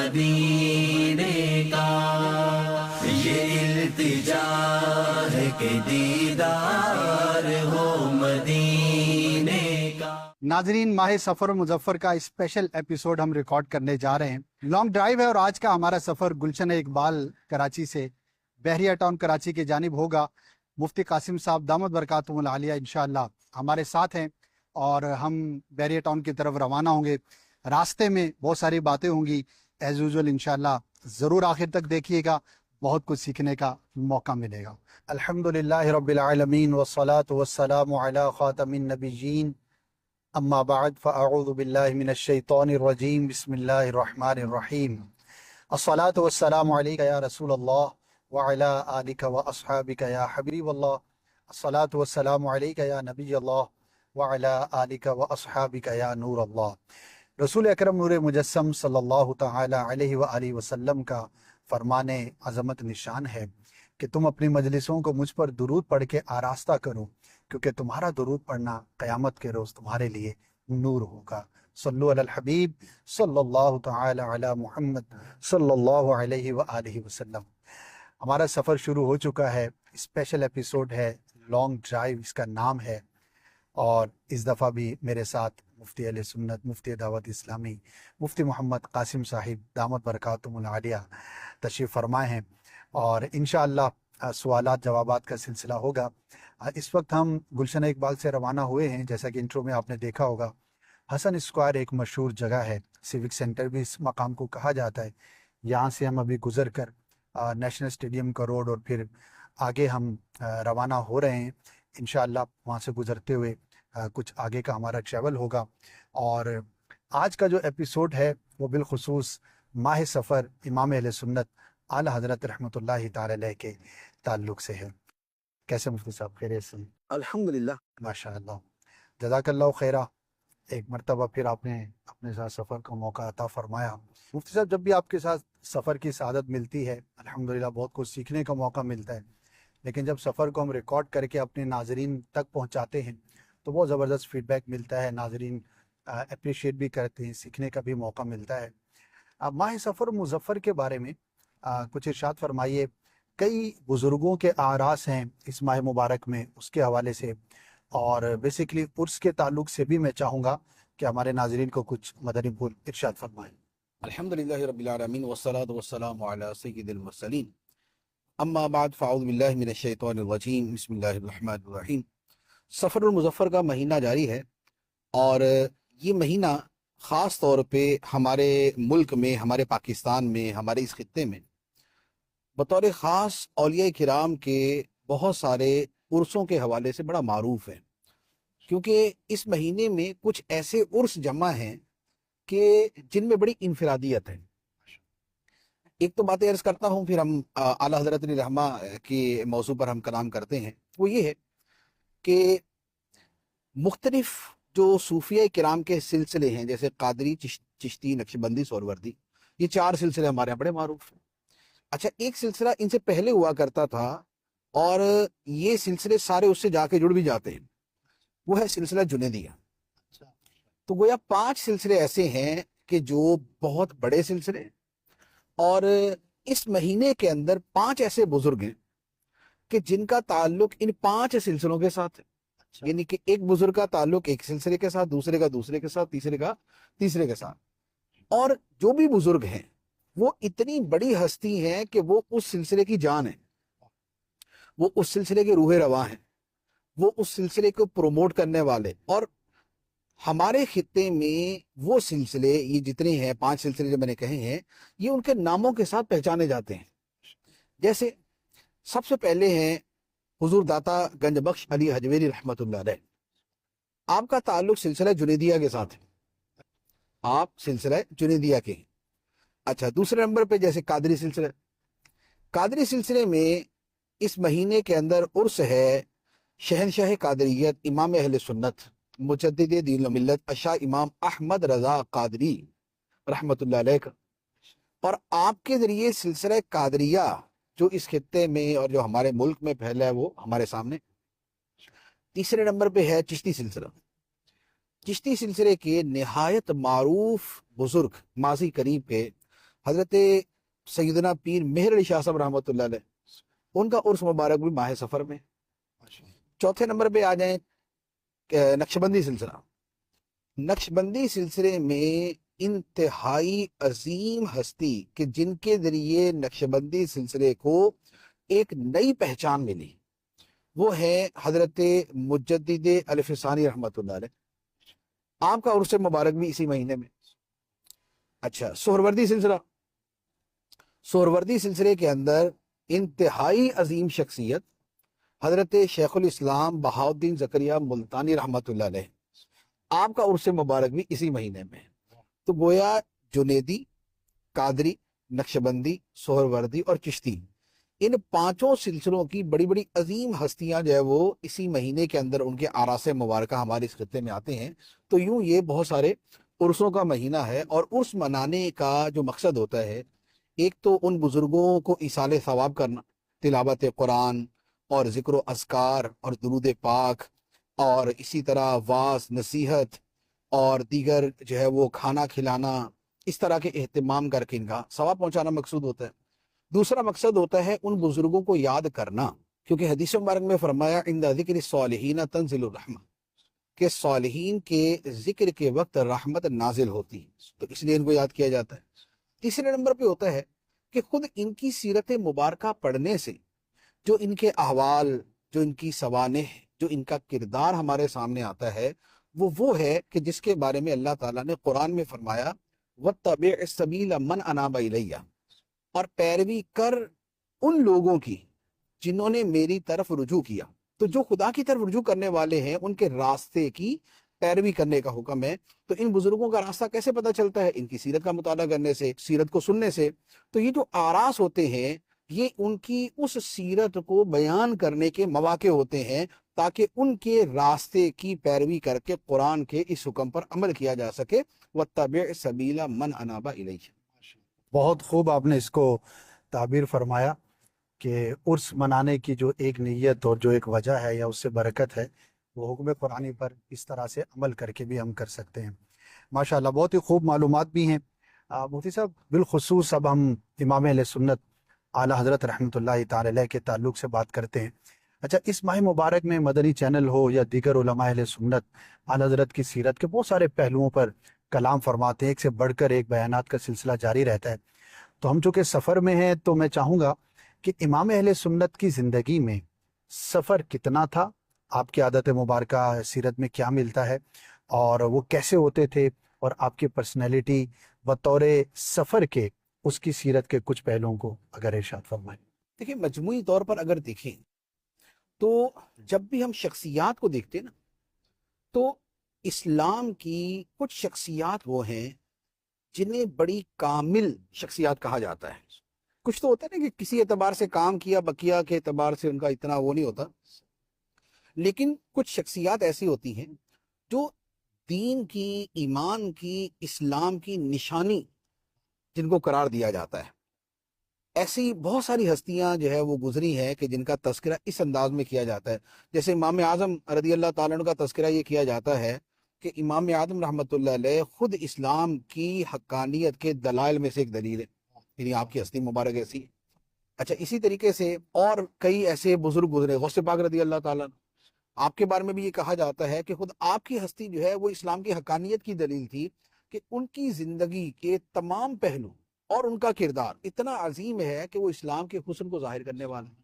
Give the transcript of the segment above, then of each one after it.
مدینے کا، یہ التجا ہے کہ دیدار ہو مدینے کا۔ ناظرین، ماہ سفر مظفر کا اسپیشل ایپیسوڈ ہم ریکارڈ کرنے جا رہے ہیں۔ لانگ ڈرائیو ہے اور آج کا ہمارا سفر گلشن اقبال کراچی سے بحریہ ٹاؤن کراچی کی جانب ہوگا۔ مفتی قاسم صاحب دامت برکاتہم العالیہ انشاءاللہ ہمارے ساتھ ہیں اور ہم بحریہ ٹاؤن کی طرف روانہ ہوں گے۔ راستے میں بہت ساری باتیں ہوں گی ایز یوزول، انشاءاللہ ضرور آخر تک دیکھیے گا، بہت کچھ سیکھنے کا موقع ملے گا۔ الحمدللہ رب العالمین والصلاة والسلام علی خاتم النبیین، اما بعد فاعوذ باللہ من الشیطان الرجیم، بسم اللہ الرحمن الرحیم۔ الصلاة والسلام علیکہ یا رسول اللہ وعلی آلکہ واصحابکہ یا حبیب اللہ۔ الصلاة والسلام علیکہ یا نبی اللہ وعلی آلکہ واصحابکہ یا نور اللہ۔ رسول اکرم نور مجسم صلی اللہ تعالی علیہ وآلہ وسلم کا فرمان عظمت نشان ہے کہ تم اپنی مجلسوں کو مجھ پر درود پڑھ کے آراستہ کرو، کیونکہ تمہارا درود پڑھنا قیامت کے روز تمہارے لیے نور ہوگا۔ صلو علی الحبیب صلی اللہ تعالی علی محمد صلی اللہ علیہ وآلہ وسلم۔ ہمارا سفر شروع ہو چکا ہے، اسپیشل ایپیسوڈ ہے، لانگ ڈرائیو اس کا نام ہے، اور اس دفعہ بھی میرے ساتھ مفتی اہل سنت، مفتی دعوت اسلامی، مفتی محمد قاسم صاحب دامت برکاتہم العالیہ تشریف فرمائے ہیں، اور انشاءاللہ سوالات جوابات کا سلسلہ ہوگا۔ اس وقت ہم گلشن اقبال سے روانہ ہوئے ہیں، جیسا کہ انٹرو میں آپ نے دیکھا ہوگا۔ حسن اسکوائر ایک مشہور جگہ ہے، سیوک سینٹر بھی اس مقام کو کہا جاتا ہے۔ یہاں سے ہم ابھی گزر کر نیشنل اسٹیڈیم کا روڈ اور پھر آگے ہم روانہ ہو رہے ہیں۔ انشاءاللہ وہاں سے گزرتے ہوئے کچھ آگے کا ہمارا ٹریول ہوگا، اور آج کا جو ایپیسوڈ ہے وہ بالخصوص ماہ سفر امام اہل سنت اعلیٰ حضرت رحمۃ اللہ تعالی علیہ کے تعلق سے ہے۔ کیسے مفتی صاحب، خیریت سے؟ الحمدللہ، ماشاء اللہ، جزاک اللہ خیرہ۔ ایک مرتبہ پھر آپ نے اپنے ساتھ سفر کا موقع عطا فرمایا۔ مفتی صاحب، جب بھی آپ کے ساتھ سفر کی سعادت ملتی ہے الحمدللہ بہت کچھ سیکھنے کا موقع ملتا ہے، لیکن جب سفر کو ہم ریکارڈ کر کے اپنے ناظرین تک پہنچاتے ہیں تو بہت زبردست فیڈ بیک ملتا ہے، ناظرین اپریشیٹ بھی کرتے ہیں، سیکھنے کا بھی موقع ملتا ہے۔ ماہ سفر مظفر کے بارے میں کچھ ارشاد فرمائیے۔ کئی بزرگوں کے اعراس ہیں اس ماہ مبارک میں، اس کے حوالے سے، اور بیسیکلی عرس کے تعلق سے بھی میں چاہوں گا کہ ہمارے ناظرین کو کچھ مدنی پھول ارشاد فرمائیں۔ الحمدللہ رب العالمین والصلاة والسلام علی سید المرسلین، اما بعد فاعوذ باللہ من الشیطان الرجیم، بسم اللہ الرحمن الرحیم۔ سفر المظفر کا مہینہ جاری ہے، اور یہ مہینہ خاص طور پہ ہمارے ملک میں، ہمارے پاکستان میں، ہمارے اس خطے میں بطور خاص اولیاء کرام کے بہت سارے عرسوں کے حوالے سے بڑا معروف ہے، کیونکہ اس مہینے میں کچھ ایسے عرس جمع ہیں کہ جن میں بڑی انفرادیت ہے۔ ایک تو باتیں عرض کرتا ہوں، پھر ہم اعلیٰ حضرت رحمہ کے موضوع پر ہم کلام کرتے ہیں۔ وہ یہ ہے کہ مختلف جو صوفیہ کرام کے سلسلے ہیں، جیسے قادری، چشتی، نقشبندی، سہروردی، یہ چار سلسلے ہمارے یہاں بڑے معروف ہیں۔ اچھا، ایک سلسلہ ان سے پہلے ہوا کرتا تھا، اور یہ سلسلے سارے اس سے جا کے جڑ بھی جاتے ہیں، وہ ہے سلسلہ جنیدیہ۔ تو گویا 5 سلسلے ایسے ہیں کہ جو بہت بڑے سلسلے، اور اس مہینے کے اندر 5 ایسے بزرگ ہیں کہ جن کا تعلق ان 5 سلسلوں کے ساتھ ہے۔ یعنی کہ ایک بزرگ کا تعلق ایک سلسلے کے ساتھ، دوسرے کا دوسرے کے ساتھ، تیسرے کا تیسرے کے ساتھ، اور جو بھی بزرگ ہیں وہ اتنی بڑی ہستی ہیں کہ وہ اس سلسلے کی جان ہے، وہ اس سلسلے کے روح رواں ہیں، وہ اس سلسلے کو پروموٹ کرنے والے۔ اور ہمارے خطے میں وہ سلسلے، یہ جتنے ہیں 5 سلسلے جو میں نے کہے ہیں، یہ ان کے ناموں کے ساتھ پہچانے جاتے ہیں۔ جیسے سب سے پہلے ہیں حضور داتا گنج بخش علی حجویری رحمۃ اللہ علیہ۔ آپ کا تعلق سلسلہ جنیدیہ کے ساتھ ہے، آپ سلسلہ جنیدیہ کے ہیں۔ اچھا، دوسرے نمبر پہ جیسے قادری سلسلہ، قادری سلسلے میں اس مہینے کے اندر عرس ہے شہنشاہ قادریت، امام اہل سنت، مجدد دین و ملت، اشاہ امام احمد رضا قادری رحمۃ اللہ علیہ کا۔ اور آپ کے ذریعے سلسلہ قادریہ جو اس خطے میں اور جو ہمارے ملک میں پھیلا ہے وہ ہمارے سامنے۔ تیسرے نمبر پہ ہے چشتی سلسلہ۔ چشتی سلسلے کے نہایت معروف بزرگ ماضی قریب کے حضرت سیدنا پیر مہر علی شاہ صاحب رحمۃ اللہ علیہ، ان کا عرس مبارک بھی ماہ سفر میں۔ چوتھے نمبر پہ آ جائیں نقشبندی سلسلہ۔ نقشبندی سلسلے میں انتہائی عظیم ہستی کہ جن کے ذریعے نقشبندی سلسلے کو ایک نئی پہچان ملی، وہ ہے حضرت مجدد الف ثانی رحمۃ اللہ علیہ۔ آپ کا عرس مبارک بھی اسی مہینے میں۔ اچھا، سہروردی سلسلہ۔ سہروردی سلسلے کے اندر انتہائی عظیم شخصیت حضرت شیخ الاسلام بہاؤالدین زکریا ملتانی رحمۃ اللہ علیہ، آپ کا عرس مبارک بھی اسی مہینے میں۔ تو گویا جنیدی، قادری، نقشبندی، سہروردی اور چشتی، ان پانچوں سلسلوں کی بڑی بڑی عظیم ہستیاں جو ہے وہ اسی مہینے کے اندر ان کے آراس مبارکہ ہمارے اس خطے میں آتے ہیں۔ تو یوں یہ بہت سارے عرسوں کا مہینہ ہے، اور عرس منانے کا جو مقصد ہوتا ہے، ایک تو ان بزرگوں کو ایصال ثواب کرنا، تلاوت قرآن اور ذکر و اذکار اور درود پاک، اور اسی طرح واعظ، نصیحت اور دیگر جو ہے وہ کھانا کھلانا، اس طرح کے اہتمام کر کے ان کا ثواب پہنچانا مقصود ہوتا ہے۔ دوسرا مقصد ہوتا ہے ان بزرگوں کو یاد کرنا، کیونکہ حدیث مبارک میں فرمایا عند ذکر الصالحین تنزل الرحمہ، کہ صالحین کے ذکر کے وقت رحمت نازل ہوتی ہے، تو اس لیے ان کو یاد کیا جاتا ہے۔ تیسرے نمبر پہ ہوتا ہے کہ خود ان کی سیرت مبارکہ پڑھنے سے جو ان کے احوال، جو ان کی سوانح، جو ان کا کردار ہمارے سامنے آتا ہے، وہ ہے کہ جس کے بارے میں اللہ تعالیٰ نے قرآن میں فرمایا وَاتَّبِعْ السَّبِيلَ مَنْ أَنَابَ إِلَيَّ، اور پیروی کر ان لوگوں کی جنہوں نے میری طرف رجوع کیا۔ تو جو خدا کی طرف رجوع کرنے والے ہیں ان کے راستے کی پیروی کرنے کا حکم ہے۔ تو ان بزرگوں کا راستہ کیسے پتہ چلتا ہے؟ ان کی سیرت کا مطالعہ کرنے سے، سیرت کو سننے سے۔ تو یہ جو آراس ہوتے ہیں، یہ ان کی اس سیرت کو بیان کرنے کے مواقع ہوتے ہیں، تاکہ ان کے راستے کی پیروی کر کے قرآن کے اس حکم پر عمل کیا جا سکے، وَاتَّبِعْ سَبِيلَ مَنْ أَنَابَ إِلَيَّ۔ بہت خوب آپ نے اس کو تعبیر فرمایا کہ عرس منانے کی جو ایک نیت اور جو ایک وجہ ہے یا اس سے برکت ہے، وہ حکم قرآنی پر اس طرح سے عمل کر کے بھی ہم کر سکتے ہیں۔ ماشاءاللہ بہت ہی خوب معلومات بھی ہیں۔ مفتی صاحب، بالخصوص اب ہم امام اہل سنت اعلیٰ حضرت رحمۃ اللہ تعالی علیہ کے تعلق سے بات کرتے ہیں۔ اچھا، اس ماہ مبارک میں مدنی چینل ہو یا دیگر علماء اہل سنت اعلیٰ حضرت کی سیرت کے بہت سارے پہلوؤں پر کلام فرماتے ہیں، ایک سے بڑھ کر ایک بیانات کا سلسلہ جاری رہتا ہے۔ تو ہم چونکہ سفر میں ہیں تو میں چاہوں گا کہ امام اہل سنت کی زندگی میں سفر کتنا تھا، آپ کی عادت مبارکہ سیرت میں کیا ملتا ہے، اور وہ کیسے ہوتے تھے، اور آپ کی پرسنالٹی بطور سفر کے اس کی سیرت کے کچھ پہلوؤں کو اگر ارشاد فرمائیں۔ دیکھیں، مجموعی طور پر اگر دیکھیں تو جب بھی ہم شخصیات کو دیکھتے ہیں نا، تو اسلام کی کچھ شخصیات وہ ہیں جنہیں بڑی کامل شخصیات کہا جاتا ہے۔ کچھ تو ہوتا ہے نا کہ کسی اعتبار سے کام کیا، بقیہ کے اعتبار سے ان کا اتنا وہ نہیں ہوتا، لیکن کچھ شخصیات ایسی ہوتی ہیں جو دین کی، ایمان کی، اسلام کی نشانی جن کو قرار دیا جاتا ہے۔ ایسی بہت ساری ہستیاں جو ہے وہ گزری ہیں کہ جن کا تذکرہ اس انداز میں کیا جاتا ہے۔ جیسے امام اعظم رضی اللہ تعالیٰ عنہ کا تذکرہ یہ کیا جاتا ہے کہ امام اعظم رحمۃ اللہ علیہ خود اسلام کی حقانیت کے دلائل میں سے ایک دلیل ہے، یعنی آپ کی ہستی مبارک ایسی ہے۔ اچھا، اسی طریقے سے اور کئی ایسے بزرگ گزرے، غوث پاک رضی اللہ تعالیٰ عنہ، آپ کے بارے میں بھی یہ کہا جاتا ہے کہ خود آپ کی ہستی جو ہے وہ اسلام کی حقانیت کی دلیل تھی، کہ ان کی زندگی کے تمام پہلو اور ان کا کردار اتنا عظیم ہے کہ وہ اسلام کے حسن کو ظاہر کرنے والا ہے۔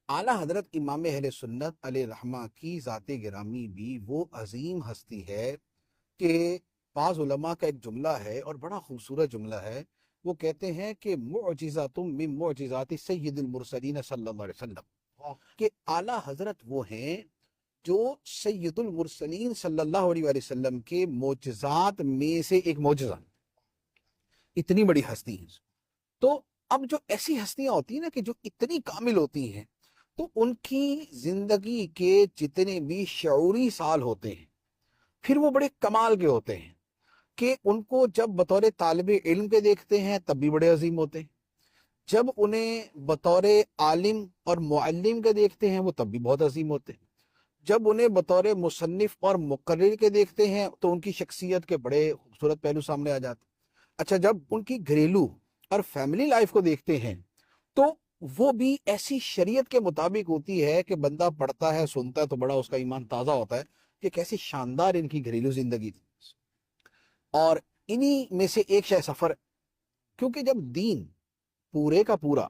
اعلیٰ حضرت امام اہل سنت علیہ رحمہ کی ذات گرامی بھی وہ عظیم ہستی ہے کہ بعض علماء کا ایک جملہ ہے اور بڑا خوبصورت جملہ ہے، وہ کہتے ہیں کہ معجزات من معجزات سید المرسلین صلی اللہ علیہ وسلم، کہ اعلیٰ حضرت وہ ہیں جو سید المرسلین صلی اللہ علیہ وسلم کے معجزات میں سے ایک معجزہ، اتنی بڑی ہستی ہیں۔ تو اب جو ایسی ہستیاں ہوتی ہیں نا کہ جو اتنی کامل ہوتی ہیں، تو ان کی زندگی کے جتنے بھی شعوری سال ہوتے ہیں پھر وہ بڑے کمال کے ہوتے ہیں، کہ ان کو جب بطور طالب علم کے دیکھتے ہیں تب بھی بڑے عظیم ہوتے ہیں، جب انہیں بطور عالم اور معلم کے دیکھتے ہیں وہ تب بھی بہت عظیم ہوتے ہیں، جب انہیں بطور مصنف اور مقرر کے دیکھتے ہیں تو ان کی شخصیت کے بڑے خوبصورت پہلو سامنے آ جاتے ہیں۔ اچھا جب ان کی گھریلو اور فیملی لائف کو دیکھتے ہیں تو وہ بھی ایسی شریعت کے مطابق ہوتی ہے کہ بندہ پڑھتا ہے سنتا ہے تو بڑا اس کا ایمان تازہ ہوتا ہے کہ کیسی شاندار ان کی گھریلو زندگی تھی. اور انہی میں سے ایک شے سفر، کیونکہ جب دین پورے کا پورا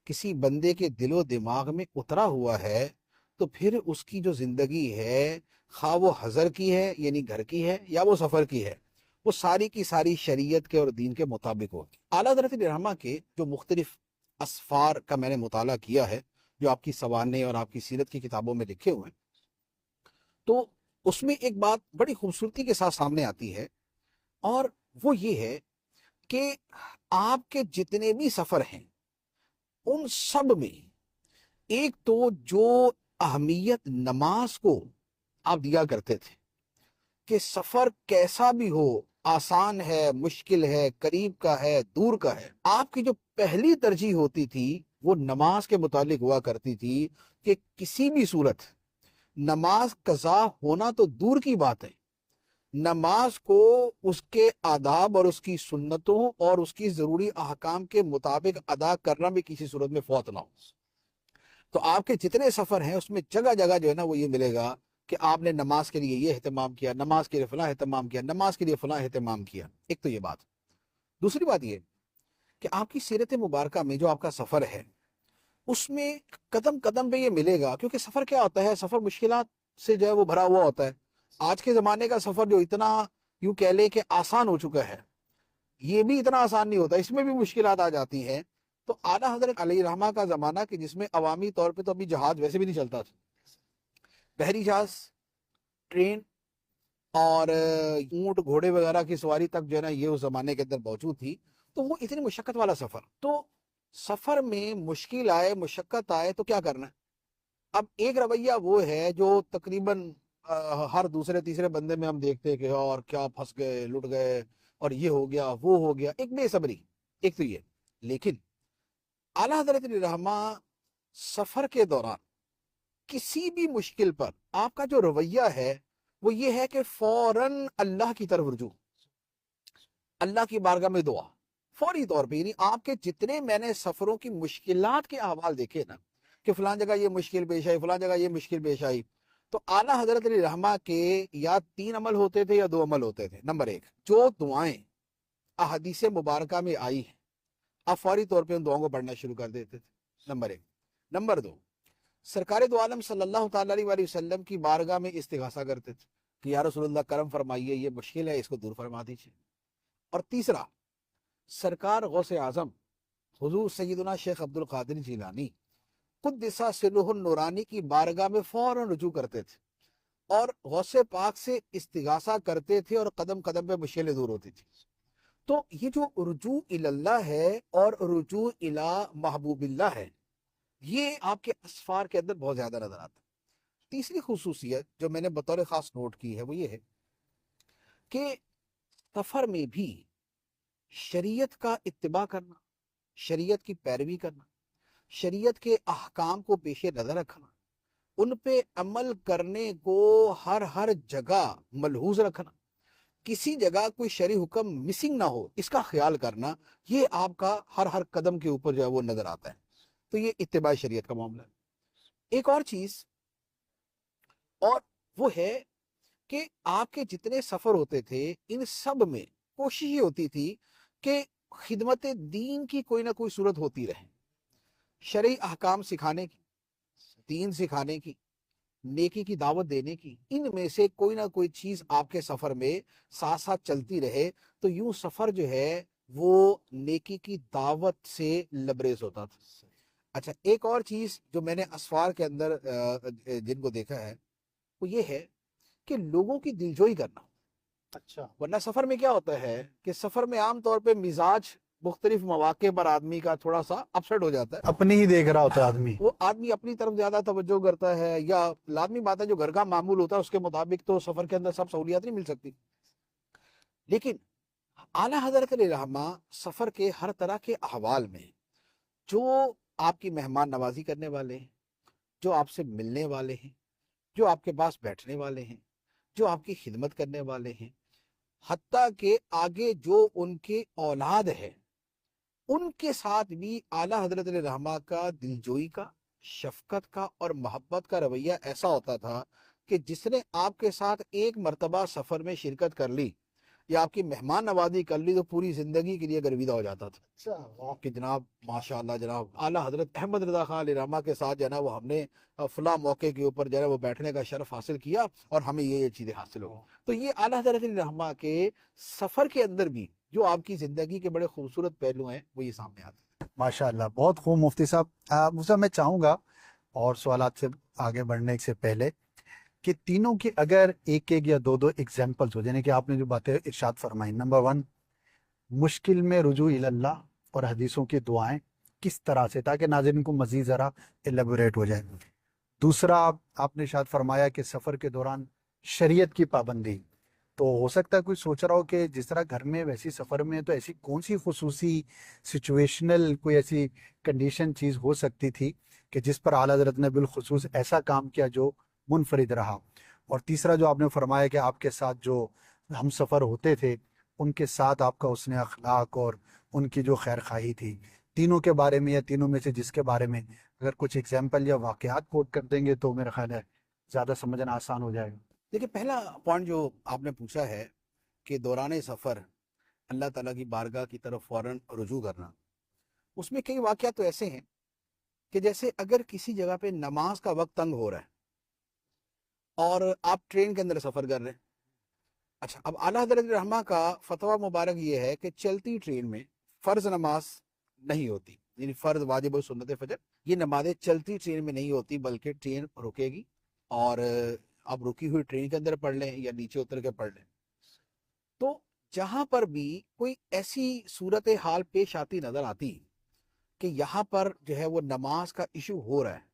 کسی بندے کے دل و دماغ میں اترا ہوا ہے تو پھر اس کی جو زندگی ہے، خواہ وہ حضر کی ہے یعنی گھر کی ہے یا وہ سفر کی ہے، وہ ساری کی ساری شریعت کے اور دین کے مطابق ہوگی. اعلیٰ حضرت رحمہ کے جو مختلف اسفار کا میں نے مطالعہ کیا ہے، جو آپ کی سوانح اور آپ کی سیرت کی کتابوں میں لکھے ہوئے ہیں، تو اس میں ایک بات بڑی خوبصورتی کے ساتھ سامنے آتی ہے، اور وہ یہ ہے کہ آپ کے جتنے بھی سفر ہیں ان سب میں ایک تو جو اہمیت نماز کو آپ دیا کرتے تھے کہ سفر کیسا بھی ہو، آسان ہے، مشکل ہے، قریب کا ہے، دور کا ہے، آپ کی جو پہلی ترجیح ہوتی تھی وہ نماز کے متعلق ہوا کرتی تھی کہ کسی بھی صورت نماز قضا ہونا تو دور کی بات ہے، نماز کو اس کے آداب اور اس کی سنتوں اور اس کی ضروری احکام کے مطابق ادا کرنا بھی کسی صورت میں فوت نہ ہو. تو آپ کے جتنے سفر ہیں اس میں جگہ جگہ جو ہے نا وہ یہ ملے گا کہ آپ نے نماز کے لیے یہ اہتمام کیا، نماز کے لیے فلاں اہتمام کیا، نماز کے لیے فلاں اہتمام کیا. ایک تو یہ بات. دوسری بات یہ کہ آپ کی سیرت مبارکہ میں جو آپ کا سفر ہے اس میں قدم قدم پہ یہ ملے گا، کیونکہ سفر کیا ہوتا ہے، سفر مشکلات سے جو ہے وہ بھرا ہوا ہوتا ہے. آج کے زمانے کا سفر جو اتنا یوں کہہ لے کہ آسان ہو چکا ہے، یہ بھی اتنا آسان نہیں ہوتا، اس میں بھی مشکلات آ جاتی ہیں. تو اعلیٰ حضرت علیہ رحمہ کا زمانہ کہ جس میں عوامی طور پہ تو ابھی جہاز ویسے بھی نہیں چلتا تھا، بحری جہاز، ٹرین اور اونٹ گھوڑے وغیرہ کی سواری تک جو ہے نا یہ اس زمانے کے اندر موجود تھی. تو وہ اتنی مشقت والا سفر، تو سفر میں مشکل آئے، مشقت آئے تو کیا کرنا ہے. اب ایک رویہ وہ ہے جو تقریباً ہر دوسرے تیسرے بندے میں ہم دیکھتے ہیں کہ اور کیا پھنس گئے، لٹ گئے، اور یہ ہو گیا وہ ہو گیا، ایک بے صبری، ایک تو یہ. لیکن اعلیٰ حضرت رحمہ سفر کے دوران کسی بھی مشکل پر آپ کا جو رویہ ہے وہ یہ ہے کہ فوراً اللہ کی طرف رجوع، اللہ کی بارگاہ میں دعا فوری طور پہ. یعنی آپ کے جتنے میں نے سفروں کی مشکلات کے احوال دیکھے نا کہ فلان جگہ یہ مشکل پیش آئی، فلان جگہ یہ مشکل پیش آئی، تو اعلیٰ حضرت رحمہ کے یا 3 عمل ہوتے تھے یا 2 عمل ہوتے تھے. نمبر 1، جو دعائیں احادیث مبارکہ میں آئی ہیں آپ فوری طور پہ ان دعاؤں کو پڑھنا شروع کر دیتے تھے. نمبر 1. نمبر 2، سرکار دو عالم صلی اللہ تعالی علیہ وآلہ وسلم کی بارگاہ میں استغاثہ کرتے تھے کہ یا رسول اللہ کرم فرمائیے، یہ مشکل ہے، اس کو دور فرما دیجیے. اور تیسرا، سرکار غوث اعظم حضور سیدنا شیخ عبد القادر جیلانی قدس سرہ النورانی کی بارگاہ میں فوراً رجوع کرتے تھے اور غوث پاک سے استغاثہ کرتے تھے اور قدم قدم پہ مشکلیں دور ہوتی تھی. تو یہ جو رجوع اللہ ہے اور رجوع محبوب اللہ ہے، یہ آپ کے اسفار کے اندر بہت زیادہ نظر آتا ہے. تیسری خصوصیت جو میں نے بطور خاص نوٹ کی ہے وہ یہ ہے کہ سفر میں بھی شریعت کا اتباع کرنا، شریعت کی پیروی کرنا، شریعت کے احکام کو پیش نظر رکھنا، ان پہ عمل کرنے کو ہر جگہ ملحوظ رکھنا، کسی جگہ کوئی شرعی حکم مسنگ نہ ہو اس کا خیال کرنا، یہ آپ کا ہر قدم کے اوپر جو ہے وہ نظر آتا ہے. تو یہ اتباع شریعت کا معاملہ ہے. ایک اور چیز اور وہ ہے کہ آپ کے جتنے سفر ہوتے تھے ان سب میں کوشش یہ ہوتی تھی کہ خدمت دین کی کوئی نہ کوئی صورت ہوتی رہے، شرعی احکام سکھانے کی، دین سکھانے کی، نیکی کی دعوت دینے کی، ان میں سے کوئی نہ کوئی چیز آپ کے سفر میں ساتھ ساتھ چلتی رہے. تو یوں سفر جو ہے وہ نیکی کی دعوت سے لبریز ہوتا تھا. اچھا ایک اور چیز جو میں نے اسفار کے اندر جن کو دیکھا ہے وہ یہ ہے کہ لوگوں کی دلجوئی کرنا. اچھا. ورنہ سفر میں کیا ہوتا ہے کہ سفر میں عام طور پہ مزاج مختلف مواقع پر آدمی کا تھوڑا سا اپسٹ ہو جاتا ہے، اپنی ہی دیکھ رہا ہوتا ہے آدمی. وہ آدمی اپنی طرف زیادہ توجہ کرتا ہے، یا لازمی بات ہے جو گھر کا معمول ہوتا ہے اس کے مطابق تو سفر کے اندر سب سہولیات نہیں مل سکتی. لیکن اعلیٰ حضرت علیہ رحمہ سفر کے ہر طرح کے احوال میں جو آپ کی مہمان نوازی کرنے والے ہیں، جو آپ سے ملنے والے ہیں، جو آپ کے پاس بیٹھنے والے ہیں، جو آپ کی خدمت کرنے والے ہیں، حتیٰ کہ آگے جو ان کے اولاد ہے ان کے ساتھ بھی اعلیٰ حضرت علیہ رحمہ کا دلجوئی کا، شفقت کا اور محبت کا رویہ ایسا ہوتا تھا کہ جس نے آپ کے ساتھ ایک مرتبہ سفر میں شرکت کر لی یا آپ کی مہمان نوازی کر لی تو پوری زندگی کے لیے گرویدہ ہو جاتا تھا کہ جناب ماشاءاللہ جناب اعلیٰ حضرت احمد رضا خان علیہ رحمہ کے ساتھ جو ہے نا وہ ہم نے فلاں موقع کے اوپر جو ہے وہ بیٹھنے کا شرف حاصل کیا اور ہمیں یہ چیزیں حاصل ہو. تو یہ اعلیٰ حضرت علیہ رحمہ کے سفر کے اندر بھی جو آپ کی زندگی کے بڑے خوبصورت پہلو ہیں وہ یہ سامنے آتے ہیں. ماشاءاللہ بہت خوب مفتی صاحب. مجھے میں چاہوں گا اور سوالات سے آگے بڑھنے سے پہلے کہ تینوں کی اگر ایک ایک یا دو ایگزامپلز ہو، یعنی کہ آپ نے جو باتیں ارشاد فرمائی. نمبر 1، مشکل میں رجوع اللہ اور حدیثوں کی دعائیں کس طرح سے، تاکہ ناظرین کو مزید ذرا ایلیبوریٹ ہو جائے. دوسرا، آپ نے ارشاد فرمایا کہ سفر کے دوران شریعت کی پابندی. تو ہو سکتا ہے کوئی سوچ رہا ہو کہ جس طرح گھر میں ویسی سفر میں، تو ایسی کون سی خصوصی سچویشنل کوئی ایسی کنڈیشن چیز ہو سکتی تھی کہ جس پر اعلیٰ حضرت نے بالخصوص ایسا کام کیا جو منفرد رہا. اور تیسرا جو آپ نے فرمایا کہ آپ کے ساتھ جو ہم سفر ہوتے تھے ان کے ساتھ آپ کا حسن اخلاق اور ان کی جو خیر خواہی تھی. تینوں کے بارے میں یا تینوں میں سے جس کے بارے میں اگر کچھ اگزامپل یا واقعات کوٹ کر دیں گے تو میرا خیال ہے زیادہ سمجھنا آسان ہو جائے گا. دیکھیں، پہلا پوائنٹ جو آپ نے پوچھا ہے کہ دوران سفر اللہ تعالیٰ کی بارگاہ کی طرف فوراً رجوع کرنا، اس میں کئی واقعات تو ایسے ہیں کہ جیسے اگر کسی جگہ پہ نماز کا وقت تنگ ہو رہا ہے اور آپ ٹرین کے اندر سفر کر رہے ہیں. اچھا، اب اعلیٰ حضرت رحمہ کا فتویٰ مبارک یہ ہے کہ چلتی ٹرین میں فرض نماز نہیں ہوتی، یعنی فرض واجب و سنت فجر یہ نمازیں چلتی ٹرین میں نہیں ہوتی، بلکہ ٹرین رکے گی اور آپ رکی ہوئی ٹرین کے اندر پڑھ لیں یا نیچے اتر کے پڑھ لیں. تو جہاں پر بھی کوئی ایسی صورت حال پیش آتی نظر آتی کہ یہاں پر جو ہے وہ نماز کا ایشو ہو رہا ہے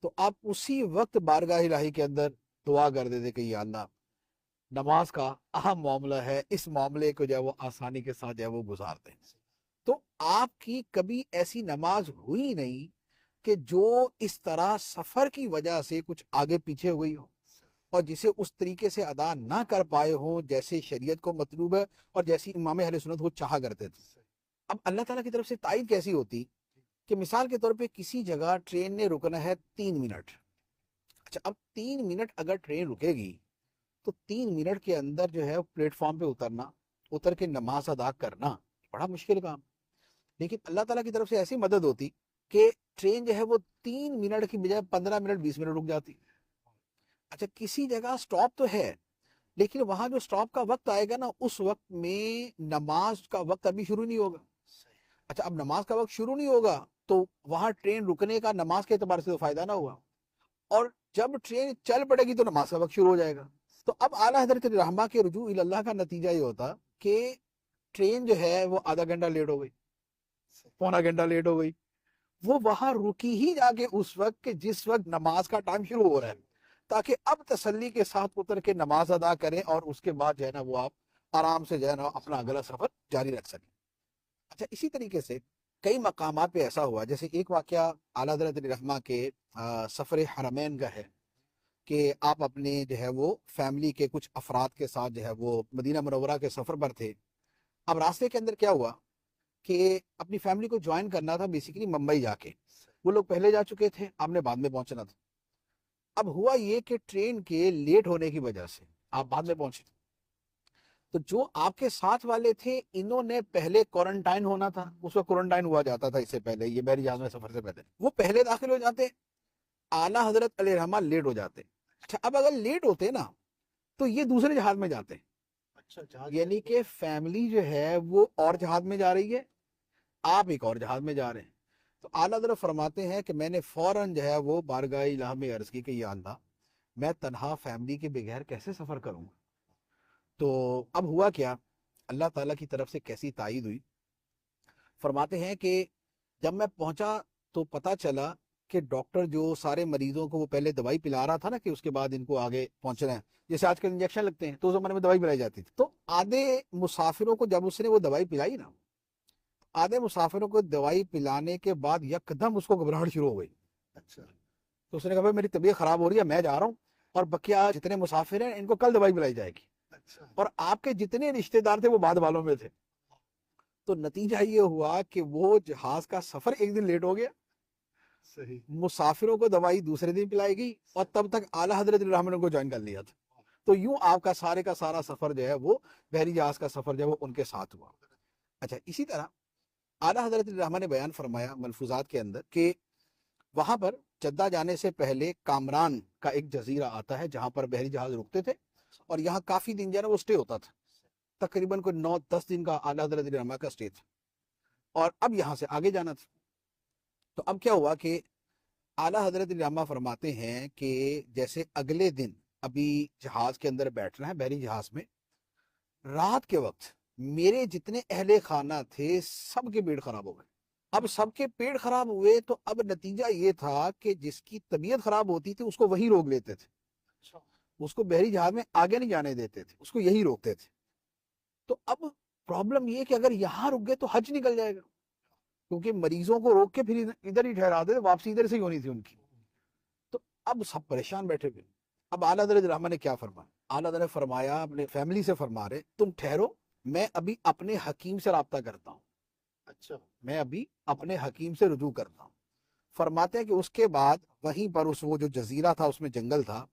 تو آپ اسی وقت بارگاہ الہی کے اندر دعا کر دیتے کہ یا اللہ نماز کا اہم معاملہ ہے، اس معاملے کو جو ہے وہ آسانی کے ساتھ جو ہے وہ گزار دیں. تو آپ کی کبھی ایسی نماز ہوئی نہیں کہ جو اس طرح سفر کی وجہ سے کچھ آگے پیچھے ہوئی ہو اور جسے اس طریقے سے ادا نہ کر پائے ہوں جیسے شریعت کو مطلوب ہے اور جیسی امام اہل سنت وہ چاہا کرتے تھے. اب اللہ تعالیٰ کی طرف سے تائید کیسی ہوتی کہ مثال کے طور پہ کسی جگہ ٹرین نے رکنا ہے 3 منٹ. اچھا، اب 3 منٹ اگر ٹرین رکے گی تو 3 منٹ کے اندر جو ہے پلیٹ فارم پہ اتر کے نماز ادا کرنا بڑا مشکل کام. لیکن اللہ تعالیٰ کی طرف سے ایسی مدد ہوتی کہ ٹرین جو ہے وہ 3 منٹ کی بجائے 15 منٹ 20 منٹ رک جاتی. اچھا، کسی جگہ سٹاپ تو ہے لیکن وہاں جو سٹاپ کا وقت آئے گا نا اس وقت میں نماز کا وقت ابھی شروع نہیں ہوگا. اچھا، اب نماز کا وقت شروع نہیں ہوگا تو وہاں ٹرین رکنے کا نماز کے اعتبار سے تو فائدہ نہ ہوا، اور جب ٹرین چل پڑے گی تو نماز کا وقت شروع ہو جائے گا. تو اب اعلیٰ حضرت رحمہ کے رجوع اللہ کا نتیجہ یہ ہوتا کہ ٹرین جو ہے وہ آدھا گھنٹہ لیٹ ہو گئی، پونا گھنٹہ لیٹ ہو گئی، وہ وہاں رکی ہی جا کے اس وقت کہ جس وقت نماز کا ٹائم شروع ہو رہا ہے، تاکہ اب تسلی کے ساتھ اتر کے نماز ادا کریں اور اس کے بعد جو ہے نا وہ آپ آرام سے جو ہے نا اپنا اگلا سفر جاری رکھ سکیں. اچھا، اسی طریقے سے کئی مقامات پہ ایسا ہوا، جیسے ایک واقعہ اعلیٰ حضرت رحمہ کے سفر حرمین کا ہے کہ آپ اپنے جو ہے وہ فیملی کے کچھ افراد کے ساتھ جو ہے وہ مدینہ منورہ کے سفر پر تھے. اب راستے کے اندر کیا ہوا کہ اپنی فیملی کو جوائن کرنا تھا بیسیکلی ممبئی جا کے، وہ لوگ پہلے جا چکے تھے، آپ نے بعد میں پہنچنا تھا. اب ہوا یہ کہ ٹرین کے لیٹ ہونے کی وجہ سے آپ بعد میں پہنچے، تو جو آپ کے ساتھ والے تھے انہوں نے پہلے کوارنٹائن ہونا تھا، اس وقت کوارنٹائن ہوا جاتا تھا اس سے پہلے، یہ بحری جہاز میں سفر سے پہلے وہ پہلے داخل ہو جاتے، اعلیٰ حضرت علیہ رحمہ لیٹ ہو جاتے. اچھا، اب اگر لیٹ ہوتے نا تو یہ دوسرے جہاز میں جاتے. اچھا، یعنی کہ فیملی جو ہے وہ اور جہاز میں جا رہی ہے، آپ ایک اور جہاز میں جا رہے ہیں. تو اعلیٰ حضرت فرماتے ہیں کہ میں نے فوراً جو ہے وہ بارگاہ الہ میں عرض کی کہ یا اللہ میں تنہا فیملی کے بغیر کیسے سفر کروں گا. تو اب ہوا کیا، اللہ تعالیٰ کی طرف سے کیسی تائید ہوئی. فرماتے ہیں کہ جب میں پہنچا تو پتہ چلا کہ ڈاکٹر جو سارے مریضوں کو وہ پہلے دوائی پلا رہا تھا نا کہ اس کے بعد ان کو آگے پہنچنا ہے، جیسے آج کل انجیکشن لگتے ہیں تو اس زمانے میں دوائی پلائی جاتی تھی، تو آدھے مسافروں کو جب اس نے وہ دوائی پلائی نا، آدھے مسافروں کو دوائی پلانے کے بعد یکدم اس کو گھبراہٹ شروع ہو گئی. اچھا، تو اس نے کہا بھائی میری طبیعت خراب ہو رہی ہے، میں جا رہا ہوں اور بقیہ جتنے مسافر ہیں ان کو کل دوائی پلائی جائے گی. اور آپ کے جتنے رشتے دار تھے وہ بعد والوں میں تھے. تو نتیجہ یہ ہوا کہ وہ جہاز کا سفر ایک دن لیٹ ہو گیا, صحیح. مسافروں کو دوائی دوسرے دن پلائی گئی, اور تب تک اعلیٰ حضرت الرحمن کو جوائن کر لیا تھا. تو یوں آپ کا سارا سفر جو ہے وہ بحری جہاز کا سفر جو ہے وہ ان کے ساتھ ہوا. اچھا, اسی طرح اعلیٰ حضرت الرحمن نے بیان فرمایا ملفوظات کے اندر کہ وہاں پر جدہ جانے سے پہلے کامران کا ایک جزیرہ آتا ہے جہاں پر بحری جہاز رکتے تھے, اور یہاں کافی دن جو ہے وہ سٹے ہوتا تھا. تقریباً کوئی 9-10 دن کا اعلیٰ حضرت الرحمن کا سٹے تھا, اور اب یہاں سے آگے جانا تھا. تو اب کیا ہوا کہ اعلیٰ حضرت الرحمن فرماتے ہیں کہ جیسے اگلے دن ابھی جہاز کے اندر بیٹھنا ہے بحری جہاز میں, رات کے وقت میرے جتنے اہل خانہ تھے سب کے پیٹ خراب ہو گئے. اب سب کے پیٹ خراب ہوئے تو اب نتیجہ یہ تھا کہ جس کی طبیعت خراب ہوتی تھی اس کو وہی روک لیتے تھے, اس کو بحری جہاز میں آگے نہیں جانے دیتے تھے, اس کو یہی روکتے تھے. تو اب پرابلم یہ کہ اگر یہاں رک گئے تو حج نکل جائے گا, کیونکہ مریضوں کو روک کے پھر ادھر ہی ٹھہرا دے, واپسی ادھر سے ہی ہونی تھی ان کی. تو اب سب پریشان بیٹھے ہوئے. اب اعلیٰ حضرت الرحمن نے کیا فرمایا؟ اعلیٰ حضرت نے فرمایا, اپنے فیملی سے فرما رہے, تم ٹھہرو, میں ابھی اپنے حکیم سے رابطہ کرتا ہوں. اچھا, میں ابھی اپنے حکیم سے رجوع کرتا ہوں. فرماتے ہیں کہ اس کے بعد وہیں پر وہ جو جزیرہ تھا اس میں جنگل تھا,